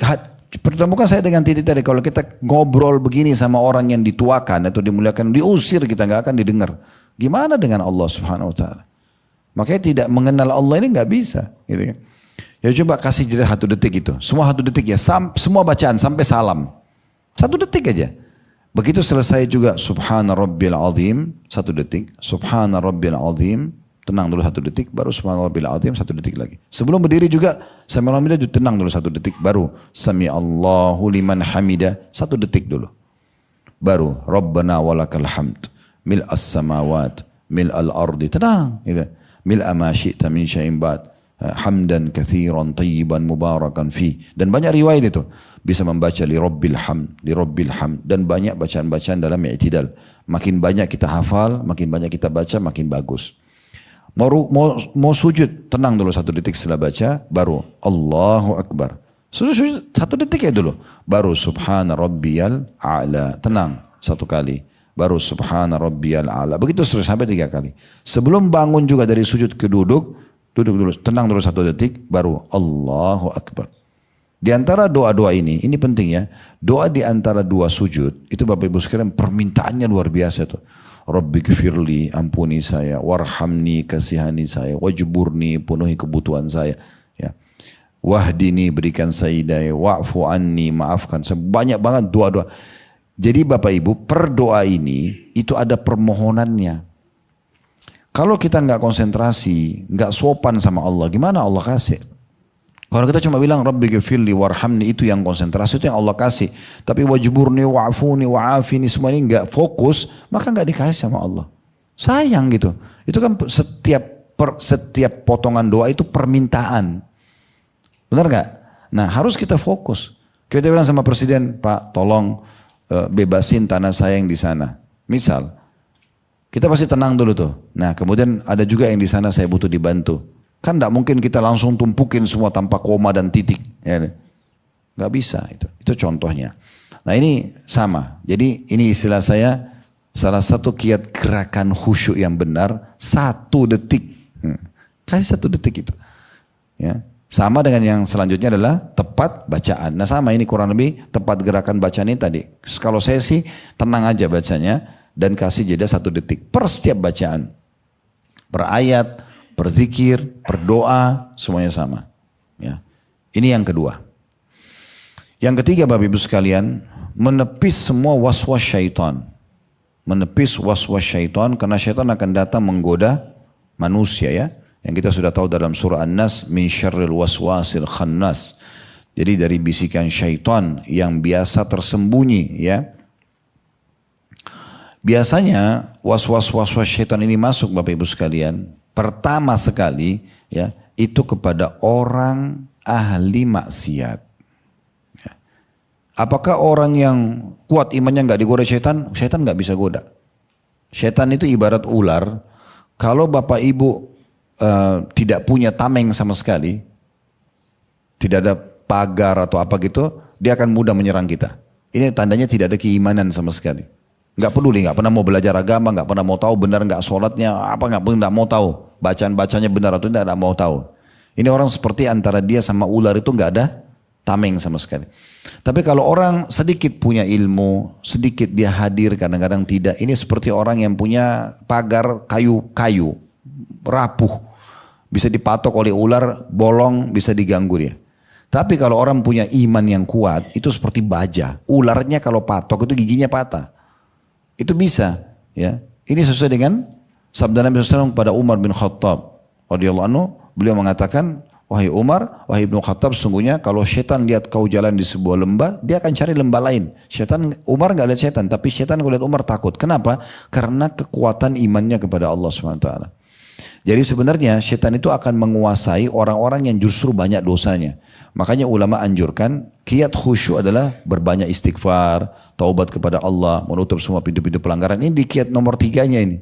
pertemukan saya dengan Titi tadi, kalau kita ngobrol begini sama orang yang dituakan atau dimuliakan, diusir kita nggak akan didengar. Gimana dengan Allah Subhanahu Wa Taala? Makanya tidak mengenal Allah ini nggak bisa. Gitu kan? Ya coba kasih jeda 1 detik itu. Semua 1 detik ya. Semua bacaan sampai salam. 1 detik aja. Begitu selesai juga Subhana Rabbil Azim. 1 detik. Subhana Rabbil Azim. Tenang dulu 1 detik. Baru Subhana Rabbil Azim 1 detik lagi. Sebelum berdiri juga Sami Allahu liman hamidah, tenang dulu 1 detik. Baru Sami Allahu liman hamidah 1 detik dulu. Baru Rabbana walakal hamd. Mil'as samawat. Mil'al ardi. Tenang. Gitu. Mil'a ma syi'ta min syai'in ba'd. Hamdan kathiran tayyiban mubarakan fi. Dan banyak riwayat itu. Bisa membaca li rabbil hamd. Dan banyak bacaan-bacaan dalam i'tidal. Makin banyak kita hafal, makin banyak kita baca, makin bagus. Mau sujud, tenang dulu 1 detik setelah baca, baru Allahu Akbar. Sujud 1 detik ya dulu. Baru Subhana Rabbiyal A'la. Tenang 1 kali. Baru Subhana Rabbiyal A'la. Begitu terus sampai 3 kali. Sebelum bangun juga dari sujud ke duduk dulu, tenang dulu 1 detik, baru Allahu Akbar. Di antara doa-doa ini penting ya. Doa di antara 2 sujud, itu Bapak Ibu sekalian permintaannya luar biasa tuh. Rabbi gfirli, ampuni saya, warhamni, kasihani saya, wajburni, penuhi kebutuhan saya. Ya. Wahdini, berikan saya hidayah, wa'fu anni, maafkan. Banyak banget doa-doa. Jadi Bapak Ibu, per doa ini, itu ada permohonannya. Kalau kita nggak konsentrasi, nggak sopan sama Allah, gimana Allah kasih? Kalau kita cuma bilang Rabbi ghafirli warhamni, itu yang konsentrasi, itu yang Allah kasih. Tapi wajburni wa'afuni wa'afini, semua ini nggak fokus, maka nggak dikasih sama Allah. Sayang gitu. Itu kan setiap potongan doa itu permintaan. Benar nggak? Nah harus kita fokus. Kita bilang sama presiden, Pak tolong bebasin tanah saya yang di sana. Misal. Kita pasti tenang dulu tuh. Nah kemudian ada juga yang di sana saya butuh dibantu. Kan tidak mungkin kita langsung tumpukin semua tanpa koma dan titik. Ya. Gak bisa itu. Itu contohnya. Nah ini sama. Jadi ini istilah saya, salah satu kiat gerakan khusyuk yang benar, 1 detik. Kasih 1 detik itu. Ya. Sama dengan yang selanjutnya adalah tepat bacaan. Nah sama ini kurang lebih tepat gerakan bacaan ini tadi. Kalau saya sih tenang aja bacanya. Dan kasih jeda 1 detik per setiap bacaan. Per ayat, per zikir, per doa, semuanya sama. Ya. Ini yang kedua. Yang ketiga Bapak Ibu sekalian, menepis semua waswas syaitan. Menepis waswas syaitan, karena syaitan akan datang menggoda manusia ya. yang kita sudah tahu dalam surah An-Nas, min syarril waswasil khannas. Jadi dari bisikan syaitan yang biasa tersembunyi ya. Biasanya waswas syaitan ini masuk Bapak Ibu sekalian, pertama sekali ya, itu kepada orang ahli maksiat. Ya. Apakah orang yang kuat imannya nggak digoda syaitan? Syaitan nggak bisa goda. Syaitan itu ibarat ular. Kalau Bapak Ibu tidak punya tameng sama sekali, tidak ada pagar atau apa gitu, dia akan mudah menyerang kita. Ini tandanya tidak ada keimanan sama sekali. Nggak peduli, nggak pernah mau belajar agama, nggak pernah mau tahu benar nggak sholatnya, apa nggak mau tahu, bacaan-bacanya benar atau tidak mau tahu. Ini orang seperti antara dia sama ular itu nggak ada tameng sama sekali. Tapi kalau orang sedikit punya ilmu, sedikit dia hadir, kadang-kadang tidak. Ini seperti orang yang punya pagar kayu, rapuh. Bisa dipatok oleh ular, bolong, bisa diganggu dia. Tapi kalau orang punya iman yang kuat, itu seperti baja. Ularnya kalau patok itu giginya patah. Itu bisa. Ya. Ini sesuai dengan sabda Nabi SAW kepada Umar bin Khattab radhiyallahu anhu. Beliau mengatakan, wahai Umar, wahai Ibnu Khattab, sungguhnya kalau syaitan lihat kau jalan di sebuah lembah, dia akan cari lembah lain. Umar nggak lihat syaitan, tapi syaitan kalau lihat Umar takut. Kenapa? Karena kekuatan imannya kepada Allah SWT. Jadi sebenarnya syaitan itu akan menguasai orang-orang yang justru banyak dosanya. Makanya ulama anjurkan kiat khusyuk adalah berbanyak istighfar, taubat kepada Allah, menutup semua pintu-pintu pelanggaran. Ini di kiat nomor 3-nya ini.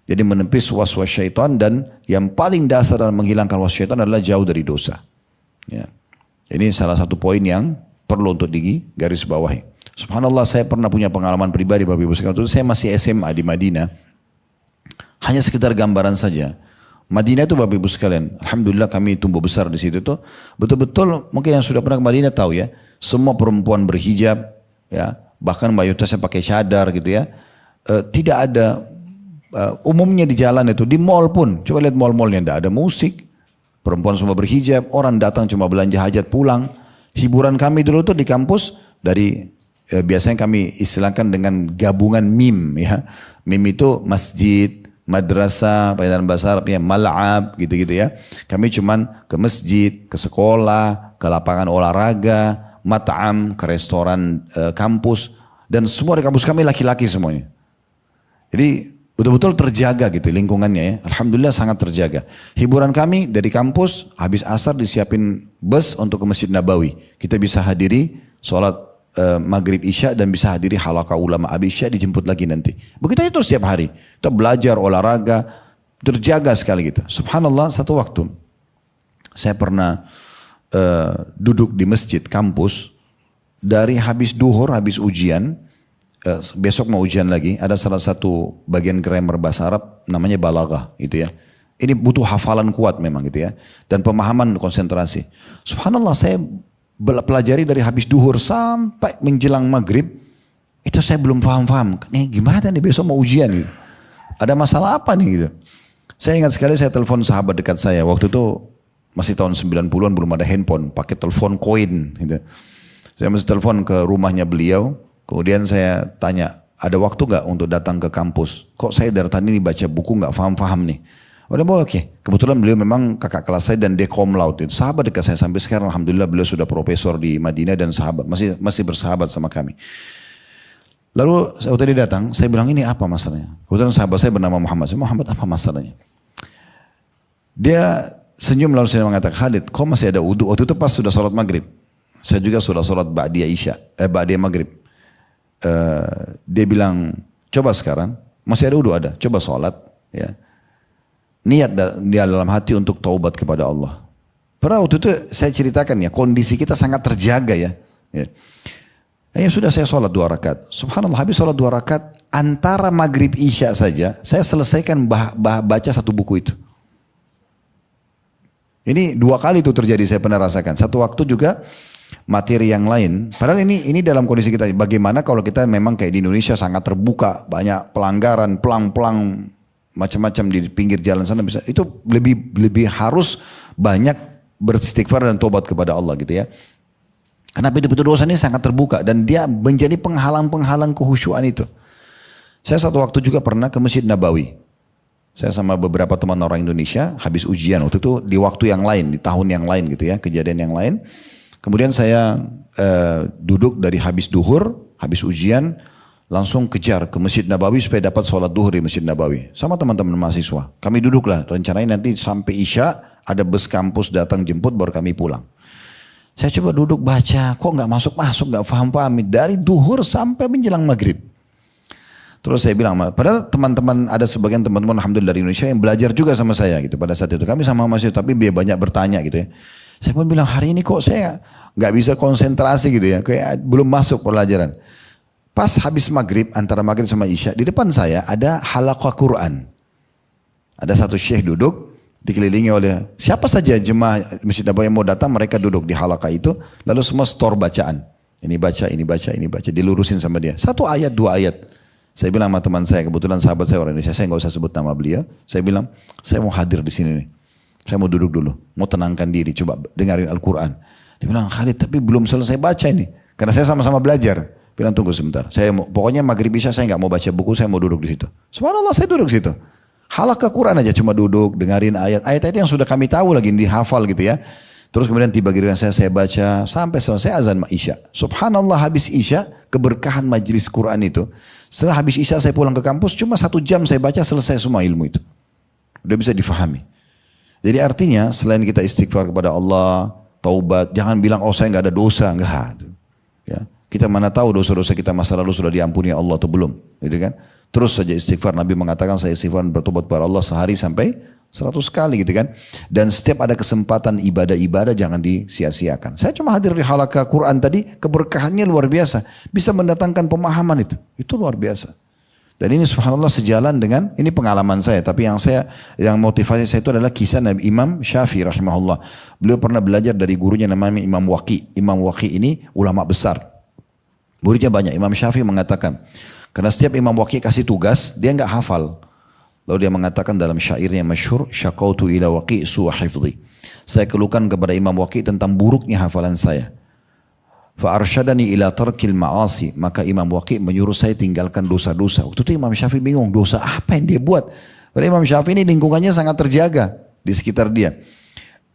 Jadi menepis waswas syaitan, dan yang paling dasar dalam menghilangkan waswas syaitan adalah jauh dari dosa. Ya. Ini salah satu poin yang perlu untuk digarisbawahi. Subhanallah, saya pernah punya pengalaman pribadi Bapak Ibu sekalian. Saya masih SMA di Madinah. Hanya sekedar gambaran saja. Madinah itu Bapak Ibu sekalian, alhamdulillah kami tumbuh besar di situ tuh. Betul-betul mungkin yang sudah pernah ke Madinah tahu ya, semua perempuan berhijab, ya, bahkan mayoritasnya pakai cadar gitu ya. Tidak ada umumnya di jalan itu, di mall pun, coba lihat mall-mallnya, tidak ada musik, perempuan semua berhijab, orang datang cuma belanja hajat pulang. Hiburan kami dulu tuh di kampus dari biasanya kami istilahkan dengan gabungan mim ya. Mim itu masjid, madrasah, dalam bahasa Arabnya mal'ab gitu-gitu ya. Kami cuman ke masjid, ke sekolah, ke lapangan olahraga, mat'am, ke restoran kampus, dan semua di kampus kami laki-laki semuanya. Jadi betul-betul terjaga gitu lingkungannya ya. Alhamdulillah sangat terjaga. Hiburan kami dari kampus, habis asar disiapin bus untuk ke Masjid Nabawi. Kita bisa hadiri sholat maghrib isya dan bisa hadiri halaqah ulama. Habis isya dijemput lagi nanti. Begitu itu setiap hari. Kita belajar olahraga, terjaga sekali gitu. Subhanallah, satu waktu saya pernah duduk di masjid kampus, dari habis duhur, habis ujian, besok mau ujian lagi, ada salah satu bagian grammar bahasa Arab namanya balaghah gitu ya. Ini butuh hafalan kuat memang gitu ya, dan pemahaman konsentrasi. Subhanallah, saya pelajari dari habis duhur sampai menjelang maghrib, itu saya belum paham-paham. Nih gimana nih besok mau ujian gitu. Ada masalah apa nih gitu. Saya ingat sekali saya telepon sahabat dekat saya. Waktu itu masih tahun 90-an, belum ada handphone, pakai telepon koin gitu. Saya masih telepon ke rumahnya beliau. Kemudian saya tanya, ada waktu gak untuk datang ke kampus? Kok saya dari tadi ini baca buku gak paham-paham nih? Udah boleh, oke. Kebetulan beliau memang kakak kelas saya dan dia cum laude. Sahabat dekat saya sampai sekarang, alhamdulillah beliau sudah profesor di Madinah dan sahabat masih bersahabat sama kami. Lalu waktu dia datang, saya bilang ini apa masalahnya? Kebetulan sahabat saya bernama Muhammad. Saya, Muhammad apa masalahnya? Dia senyum lalu saya mengatakan, Khalid, kok masih ada wudu? Waktu itu pas sudah sholat maghrib. Saya juga sudah sholat ba'diyah isya, ba'diyah maghrib. Dia bilang, coba sekarang masih ada wudu, ada. Coba sholat, ya. Niat dia dalam hati untuk taubat kepada Allah. Pernah waktu itu saya ceritakan ya, kondisi kita sangat terjaga ya. Ya sudah, saya sholat 2 rakaat. Subhanallah, habis sholat 2 rakaat, antara maghrib isya saja, saya selesaikan baca satu buku itu. Ini 2 kali itu terjadi, saya pernah rasakan. Satu waktu juga materi yang lain. Padahal ini dalam kondisi kita. Bagaimana kalau kita memang kayak di Indonesia sangat terbuka, banyak pelanggaran, pelang-pelang, macam-macam di pinggir jalan sana bisa. Itu lebih harus banyak beristighfar dan tobat kepada Allah gitu ya. Karena pintu-pintu dosa ini sangat terbuka dan dia menjadi penghalang-penghalang kehusyuan itu. Saya satu waktu juga pernah ke Masjid Nabawi. Saya sama beberapa teman orang Indonesia habis ujian waktu itu di waktu yang lain, di tahun yang lain gitu ya, kejadian yang lain. Kemudian saya duduk dari habis duhur, habis ujian, langsung kejar ke Masjid Nabawi supaya dapat sholat duhur di Masjid Nabawi. Sama teman-teman mahasiswa. Kami duduklah, rencananya nanti sampai Isya ada bus kampus datang jemput baru kami pulang. Saya coba duduk baca, kok nggak masuk-masuk, nggak paham-paham. Dari duhur sampai menjelang maghrib. Terus saya bilang, padahal teman-teman, ada sebagian teman-teman alhamdulillah dari Indonesia yang belajar juga sama saya gitu pada saat itu. Kami sama mahasiswa, tapi dia banyak bertanya gitu ya. Saya pun bilang, hari ini kok saya nggak bisa konsentrasi gitu ya, kayak belum masuk pelajaran. Pas habis maghrib, antara maghrib sama isya, di depan saya ada halaqah Quran. Ada satu syekh duduk, dikelilingi oleh siapa saja jemaah Masjid Nabawi yang mau datang, mereka duduk di halaqah itu, lalu semua store bacaan. Ini baca, ini baca, ini baca, dilurusin sama dia. Satu ayat, dua ayat. Saya bilang sama teman saya, kebetulan sahabat saya orang Indonesia, saya nggak usah sebut nama beliau. Saya bilang, saya mau hadir di sini nih. Saya mau duduk dulu, mau tenangkan diri, coba dengarin Al-Quran. Dia bilang, Khalid tapi belum selesai baca ini. Karena saya sama-sama belajar. Bilang tunggu sebentar. Pokoknya maghrib isya saya nggak mau baca buku, saya mau duduk di situ. Subhanallah saya duduk di situ. Halaqah Quran aja cuma duduk, dengarin ayat-ayat yang sudah kami tahu lagi dihafal gitu ya. Terus kemudian tiba giliran saya baca sampai selesai azan isya. Subhanallah habis isya, keberkahan majlis Quran itu. Setelah habis isya saya pulang ke kampus, cuma 1 jam saya baca selesai semua ilmu itu. Udah bisa difahami. Jadi artinya selain kita istighfar kepada Allah, taubat, jangan bilang oh saya nggak ada dosa, enggak. Ya, kita mana tahu dosa-dosa kita masa lalu sudah diampuni Allah atau belum, gitu kan? Terus saja istighfar. Nabi mengatakan saya istighfar bertobat kepada Allah sehari sampai 100 kali gitu kan. Dan setiap ada kesempatan ibadah-ibadah jangan disia-siakan. Saya cuma hadir di halaqah Quran tadi, keberkahannya luar biasa. Bisa mendatangkan pemahaman itu. Itu luar biasa. Dan ini subhanallah sejalan dengan, ini pengalaman saya. Tapi yang motivasi saya itu adalah kisah Nabi Imam Syafi'i rahimahullah. Beliau pernah belajar dari gurunya namanya Imam Waqi. Imam Waqi ini ulama besar. Muridnya banyak. Imam Syafi'i mengatakan, karena setiap Imam Waqi kasih tugas, dia nggak hafal. Lalu dia mengatakan dalam syairnya masyhur, syaqautu ila Waqi' su'a hifdhi. Saya keluhkan kepada Imam Waqi' tentang buruknya hafalan saya. Fa arsyadani ila tarkil ma'asi, maka Imam Waqi' menyuruh saya tinggalkan dosa-dosa. Waktu itu Imam Syafi'i bingung, dosa apa yang dia buat? Padahal Imam Syafi'i ini lingkungannya sangat terjaga di sekitar dia.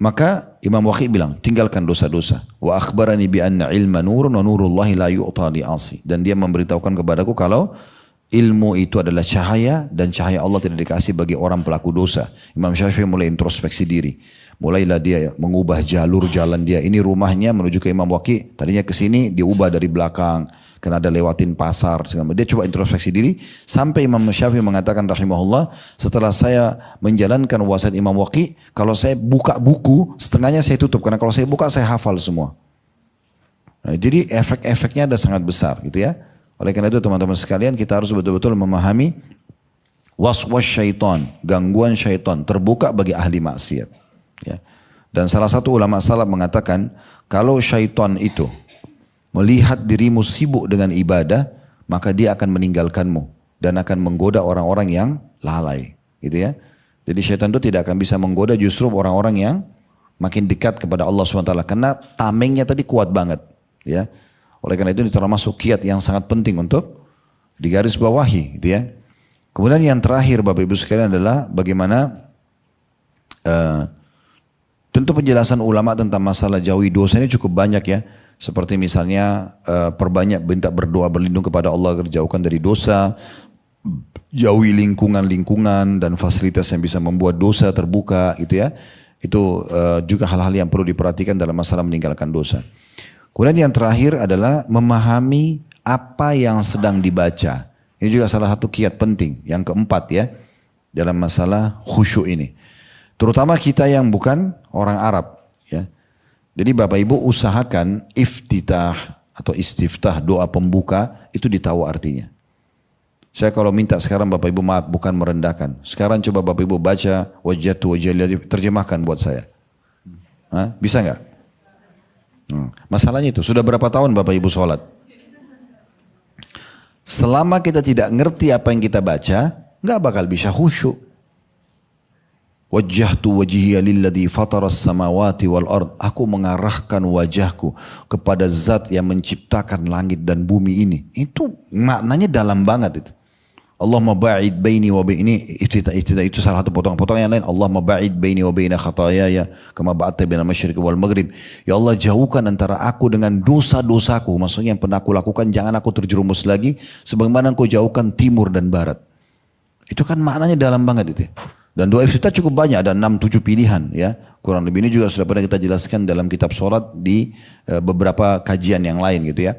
Maka Imam Waqi' bilang, tinggalkan dosa-dosa. Wa akhbarani bi anna ilma nurun wa nurullahi la yu'ta li'asi. Dan dia memberitahukan kepadaku kalau ilmu itu adalah cahaya dan cahaya Allah tidak dikasih bagi orang pelaku dosa. Imam Syafi'i mulai introspeksi diri. Mulailah dia mengubah jalur jalan dia. Ini rumahnya menuju ke Imam Waqi'. Tadinya ke sini diubah dari belakang. Karena ada lewatin pasar. Dia coba introspeksi diri. Sampai Imam Syafi'i mengatakan rahimahullah. Setelah saya menjalankan wasiat Imam Waqi'. Kalau saya buka buku, setengahnya saya tutup. Karena kalau saya buka, saya hafal semua. Nah, jadi efek-efeknya ada sangat besar gitu ya. Oleh karena itu teman-teman sekalian kita harus betul-betul memahami was-was syaitan, gangguan syaitan terbuka bagi ahli maksiat. Ya. Dan salah satu ulama salaf mengatakan kalau syaitan itu melihat dirimu sibuk dengan ibadah maka dia akan meninggalkanmu dan akan menggoda orang-orang yang lalai. Gitu ya. Jadi syaitan itu tidak akan bisa menggoda justru orang-orang yang makin dekat kepada Allah SWT karena tamengnya tadi kuat banget. Ya. Oleh karena itu ini termasuk kiat yang sangat penting untuk digaris bawahi gitu ya. Kemudian yang terakhir Bapak Ibu sekalian adalah bagaimana tentu penjelasan ulama tentang masalah jauhi dosa ini cukup banyak ya. Seperti misalnya perbanyak minta berdoa berlindung kepada Allah agar jauhkan dari dosa, jauhi lingkungan-lingkungan dan fasilitas yang bisa membuat dosa terbuka gitu ya. Itu juga hal-hal yang perlu diperhatikan dalam masalah meninggalkan dosa. Kemudian yang terakhir adalah memahami apa yang sedang dibaca. Ini juga salah satu kiat penting. Yang keempat ya, dalam masalah khusyuk ini. Terutama kita yang bukan orang Arab. Ya. Jadi Bapak Ibu usahakan iftitah atau istiftah, doa pembuka, itu ditahu artinya. Saya kalau minta sekarang Bapak Ibu maaf, bukan merendahkan. Sekarang coba Bapak Ibu baca wajhatu wajhal, terjemahkan buat saya. Hah? Bisa nggak? Masalahnya itu, sudah berapa tahun Bapak Ibu sholat? Selama kita tidak ngerti apa yang kita baca, nggak bakal bisa khusyuk. Wajjahtu wajhiya lilladzi fataras samawati wal ard. Aku mengarahkan wajahku kepada zat yang menciptakan langit dan bumi ini. Itu maknanya dalam banget itu. Allahumma ba'id baini wa baini, iftitah itu salah satu potongan-potongan yang lain. Allahumma ba'id baini wa baina khataayaya kama ba'adta baina masyriq wal maghrib. Ya Allah, jauhkan antara aku dengan dosa-dosaku. Maksudnya yang pernah aku lakukan, jangan aku terjerumus lagi sebagaimana Engkau jauhkan timur dan barat. Itu kan maknanya dalam banget itu. Dan doa iftitah cukup banyak, ada 6-7 pilihan ya. Kurang lebih ini juga sudah pernah kita jelaskan dalam kitab sholat di beberapa kajian yang lain gitu ya.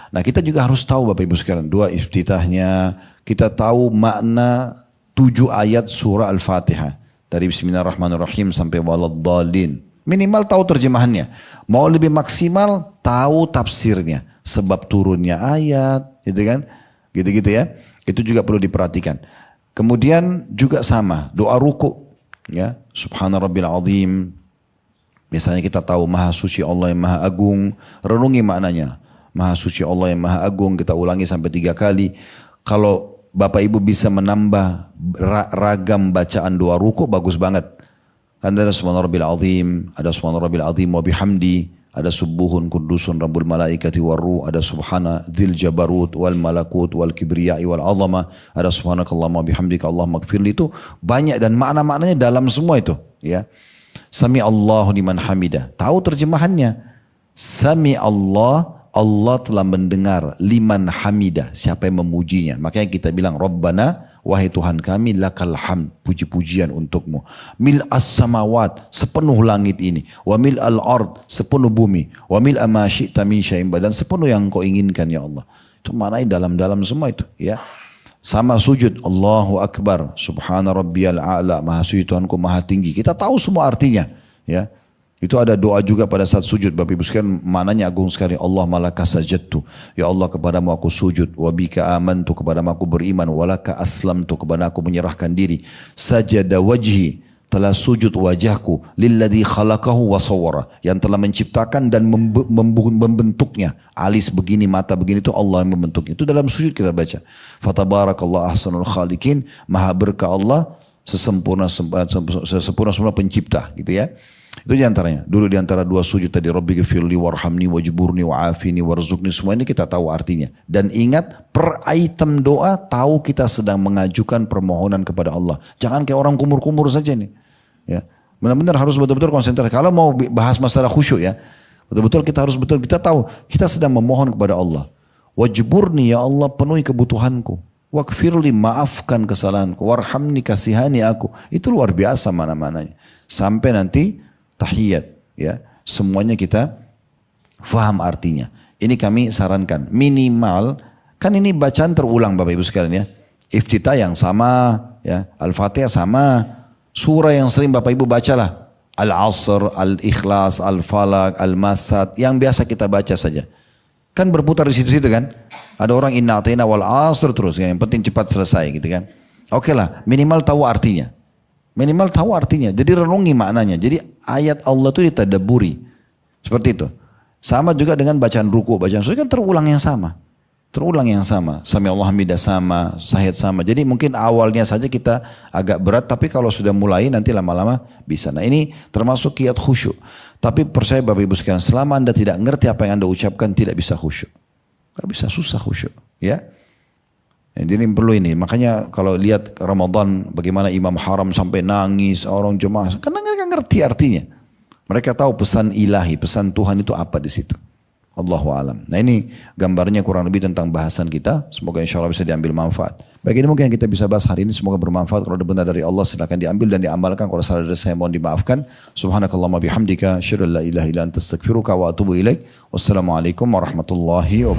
Nah, kita juga harus tahu Bapak Ibu sekalian, doa iftitahnya, kita tahu makna 7 ayat surah Al-Fatihah. Dari Bismillahirrahmanirrahim sampai Waladdallin. Minimal tahu terjemahannya. Mau lebih maksimal, tahu tafsirnya. Sebab turunnya ayat, gitu kan. Gitu-gitu ya. Itu juga perlu diperhatikan. Kemudian juga sama, doa ruku. Ya, Subhana Rabbil Azim. Biasanya kita tahu Maha Suci Allah yang Maha Agung. Renungi maknanya. Maha Suci Allah yang Maha Agung, kita ulangi sampai 3 kali. Kalau Bapak Ibu bisa menambah ragam bacaan doa ruku, bagus banget. Kan ada Subhana Rabbil Azim, ada Subhana Rabbil Azim wa bihamdi, ada Subuhun Kudusun Rabbul Malaikati Warruh, ada Subhana Dzil Jabarut wal Malakut wal Kibriyai wal Azamah, ada Subhanakallahumma bihamdika Allahumma gfirli. Itu banyak dan makna-maknanya dalam semua itu. Ya. Sami Allahu liman hamidah. Tahu terjemahannya. Sami Allah, Allah telah mendengar liman hamidah, siapa yang memujinya. Makanya kita bilang Rabbana, wahai Tuhan kami, lakal hamd, puji-pujian untukmu. Mil as-samawat, sepenuh langit ini. Wa mil al-ard, sepenuh bumi. Wa mil ma syi'ta min syai'in, dan sepenuh yang kau inginkan ya Allah. Itu maknanya dalam-dalam semua itu ya. Sama sujud, Allahu Akbar, Subhana Rabbiyal A'la, Maha Suci Tuhanku Maha Tinggi. Kita tahu semua artinya ya. Itu ada doa juga pada saat sujud. Bapak Ibu sekalian, maknanya agung sekali. Allah malaka sajadtu. Ya Allah, kepadamu aku sujud. Wabika amantu, kepadamu aku beriman. Walaka aslamtu, kepada aku menyerahkan diri. Sajada wajhi, telah sujud wajahku. Lilladhi khalaqahu wa sawwara, yang telah menciptakan dan membentuknya. Alis begini, mata begini, itu Allah yang membentuknya. Itu dalam sujud kita baca. Fatabarakallah ahsanul khaliqin, maha berkah Allah, sesempurna pencipta gitu ya. Itu diantaranya. Dulu diantara 2 sujud tadi, Rabbi ghfirli warhamni wajburni wa'afini warzuqni, semua ini kita tahu artinya. Dan ingat, per item doa tahu kita sedang mengajukan permohonan kepada Allah. Jangan kayak orang kumur-kumur saja nih. Ya. Benar-benar harus betul-betul konsentrasi. Kalau mau bahas masalah khusyuk ya, betul-betul kita harus kita tahu kita sedang memohon kepada Allah. Wajburni, ya Allah penuhi kebutuhanku. Waghfirli, maafkan kesalahanku. Warhamni, kasihani aku. Itu luar biasa mana-mananya. Sampai nanti tahiyat ya, semuanya kita faham artinya. Ini kami sarankan minimal, kan ini bacaan terulang Bapak Ibu sekalian ya. Iftitah yang sama ya, Al-Fatihah sama, surah yang sering Bapak Ibu bacalah, Al-Asr, Al-Ikhlas, Al-Falaq, Al-Masad, yang biasa kita baca saja. Kan berputar di situ-situ kan. Ada orang inna atayna wal asr terus, yang penting cepat selesai gitu kan. Oke lah, minimal tahu artinya. Minimal tahu artinya. Jadi renungi maknanya. Jadi ayat Allah itu ditadabburi. Seperti itu. Sama juga dengan bacaan ruku, bacaan sujud kan terulang yang sama. Terulang yang sama. Sami Allah hamidah sama, sahid sama. Jadi mungkin awalnya saja kita agak berat, tapi kalau sudah mulai nanti lama-lama bisa. Nah ini termasuk kiat khusyuk. Tapi percaya Bapak Ibu sekalian, selama Anda tidak ngerti apa yang Anda ucapkan, tidak bisa khusyuk. Gak bisa, susah khusyuk. Ya. Jadi perlu ini, makanya kalau lihat Ramadan bagaimana Imam Haram sampai nangis, orang jemaah, karena mereka ngerti artinya. Mereka tahu pesan ilahi, pesan Tuhan itu apa di situ. Allahu alam. Nah ini gambarnya kurang lebih tentang bahasan kita. Semoga insya Allah bisa diambil manfaat. Baik, ini mungkin yang kita bisa bahas hari ini. Semoga bermanfaat. Kalau ada benar dari Allah silakan diambil dan diamalkan. Kalau salah dari saya mohon dimaafkan. Subhanakallahumma bihamdika. Asyhadu an la ilaha illa anta astaghfiruka wa atubu ilaik. Wassalamualaikum warahmatullahi wabarakatuh.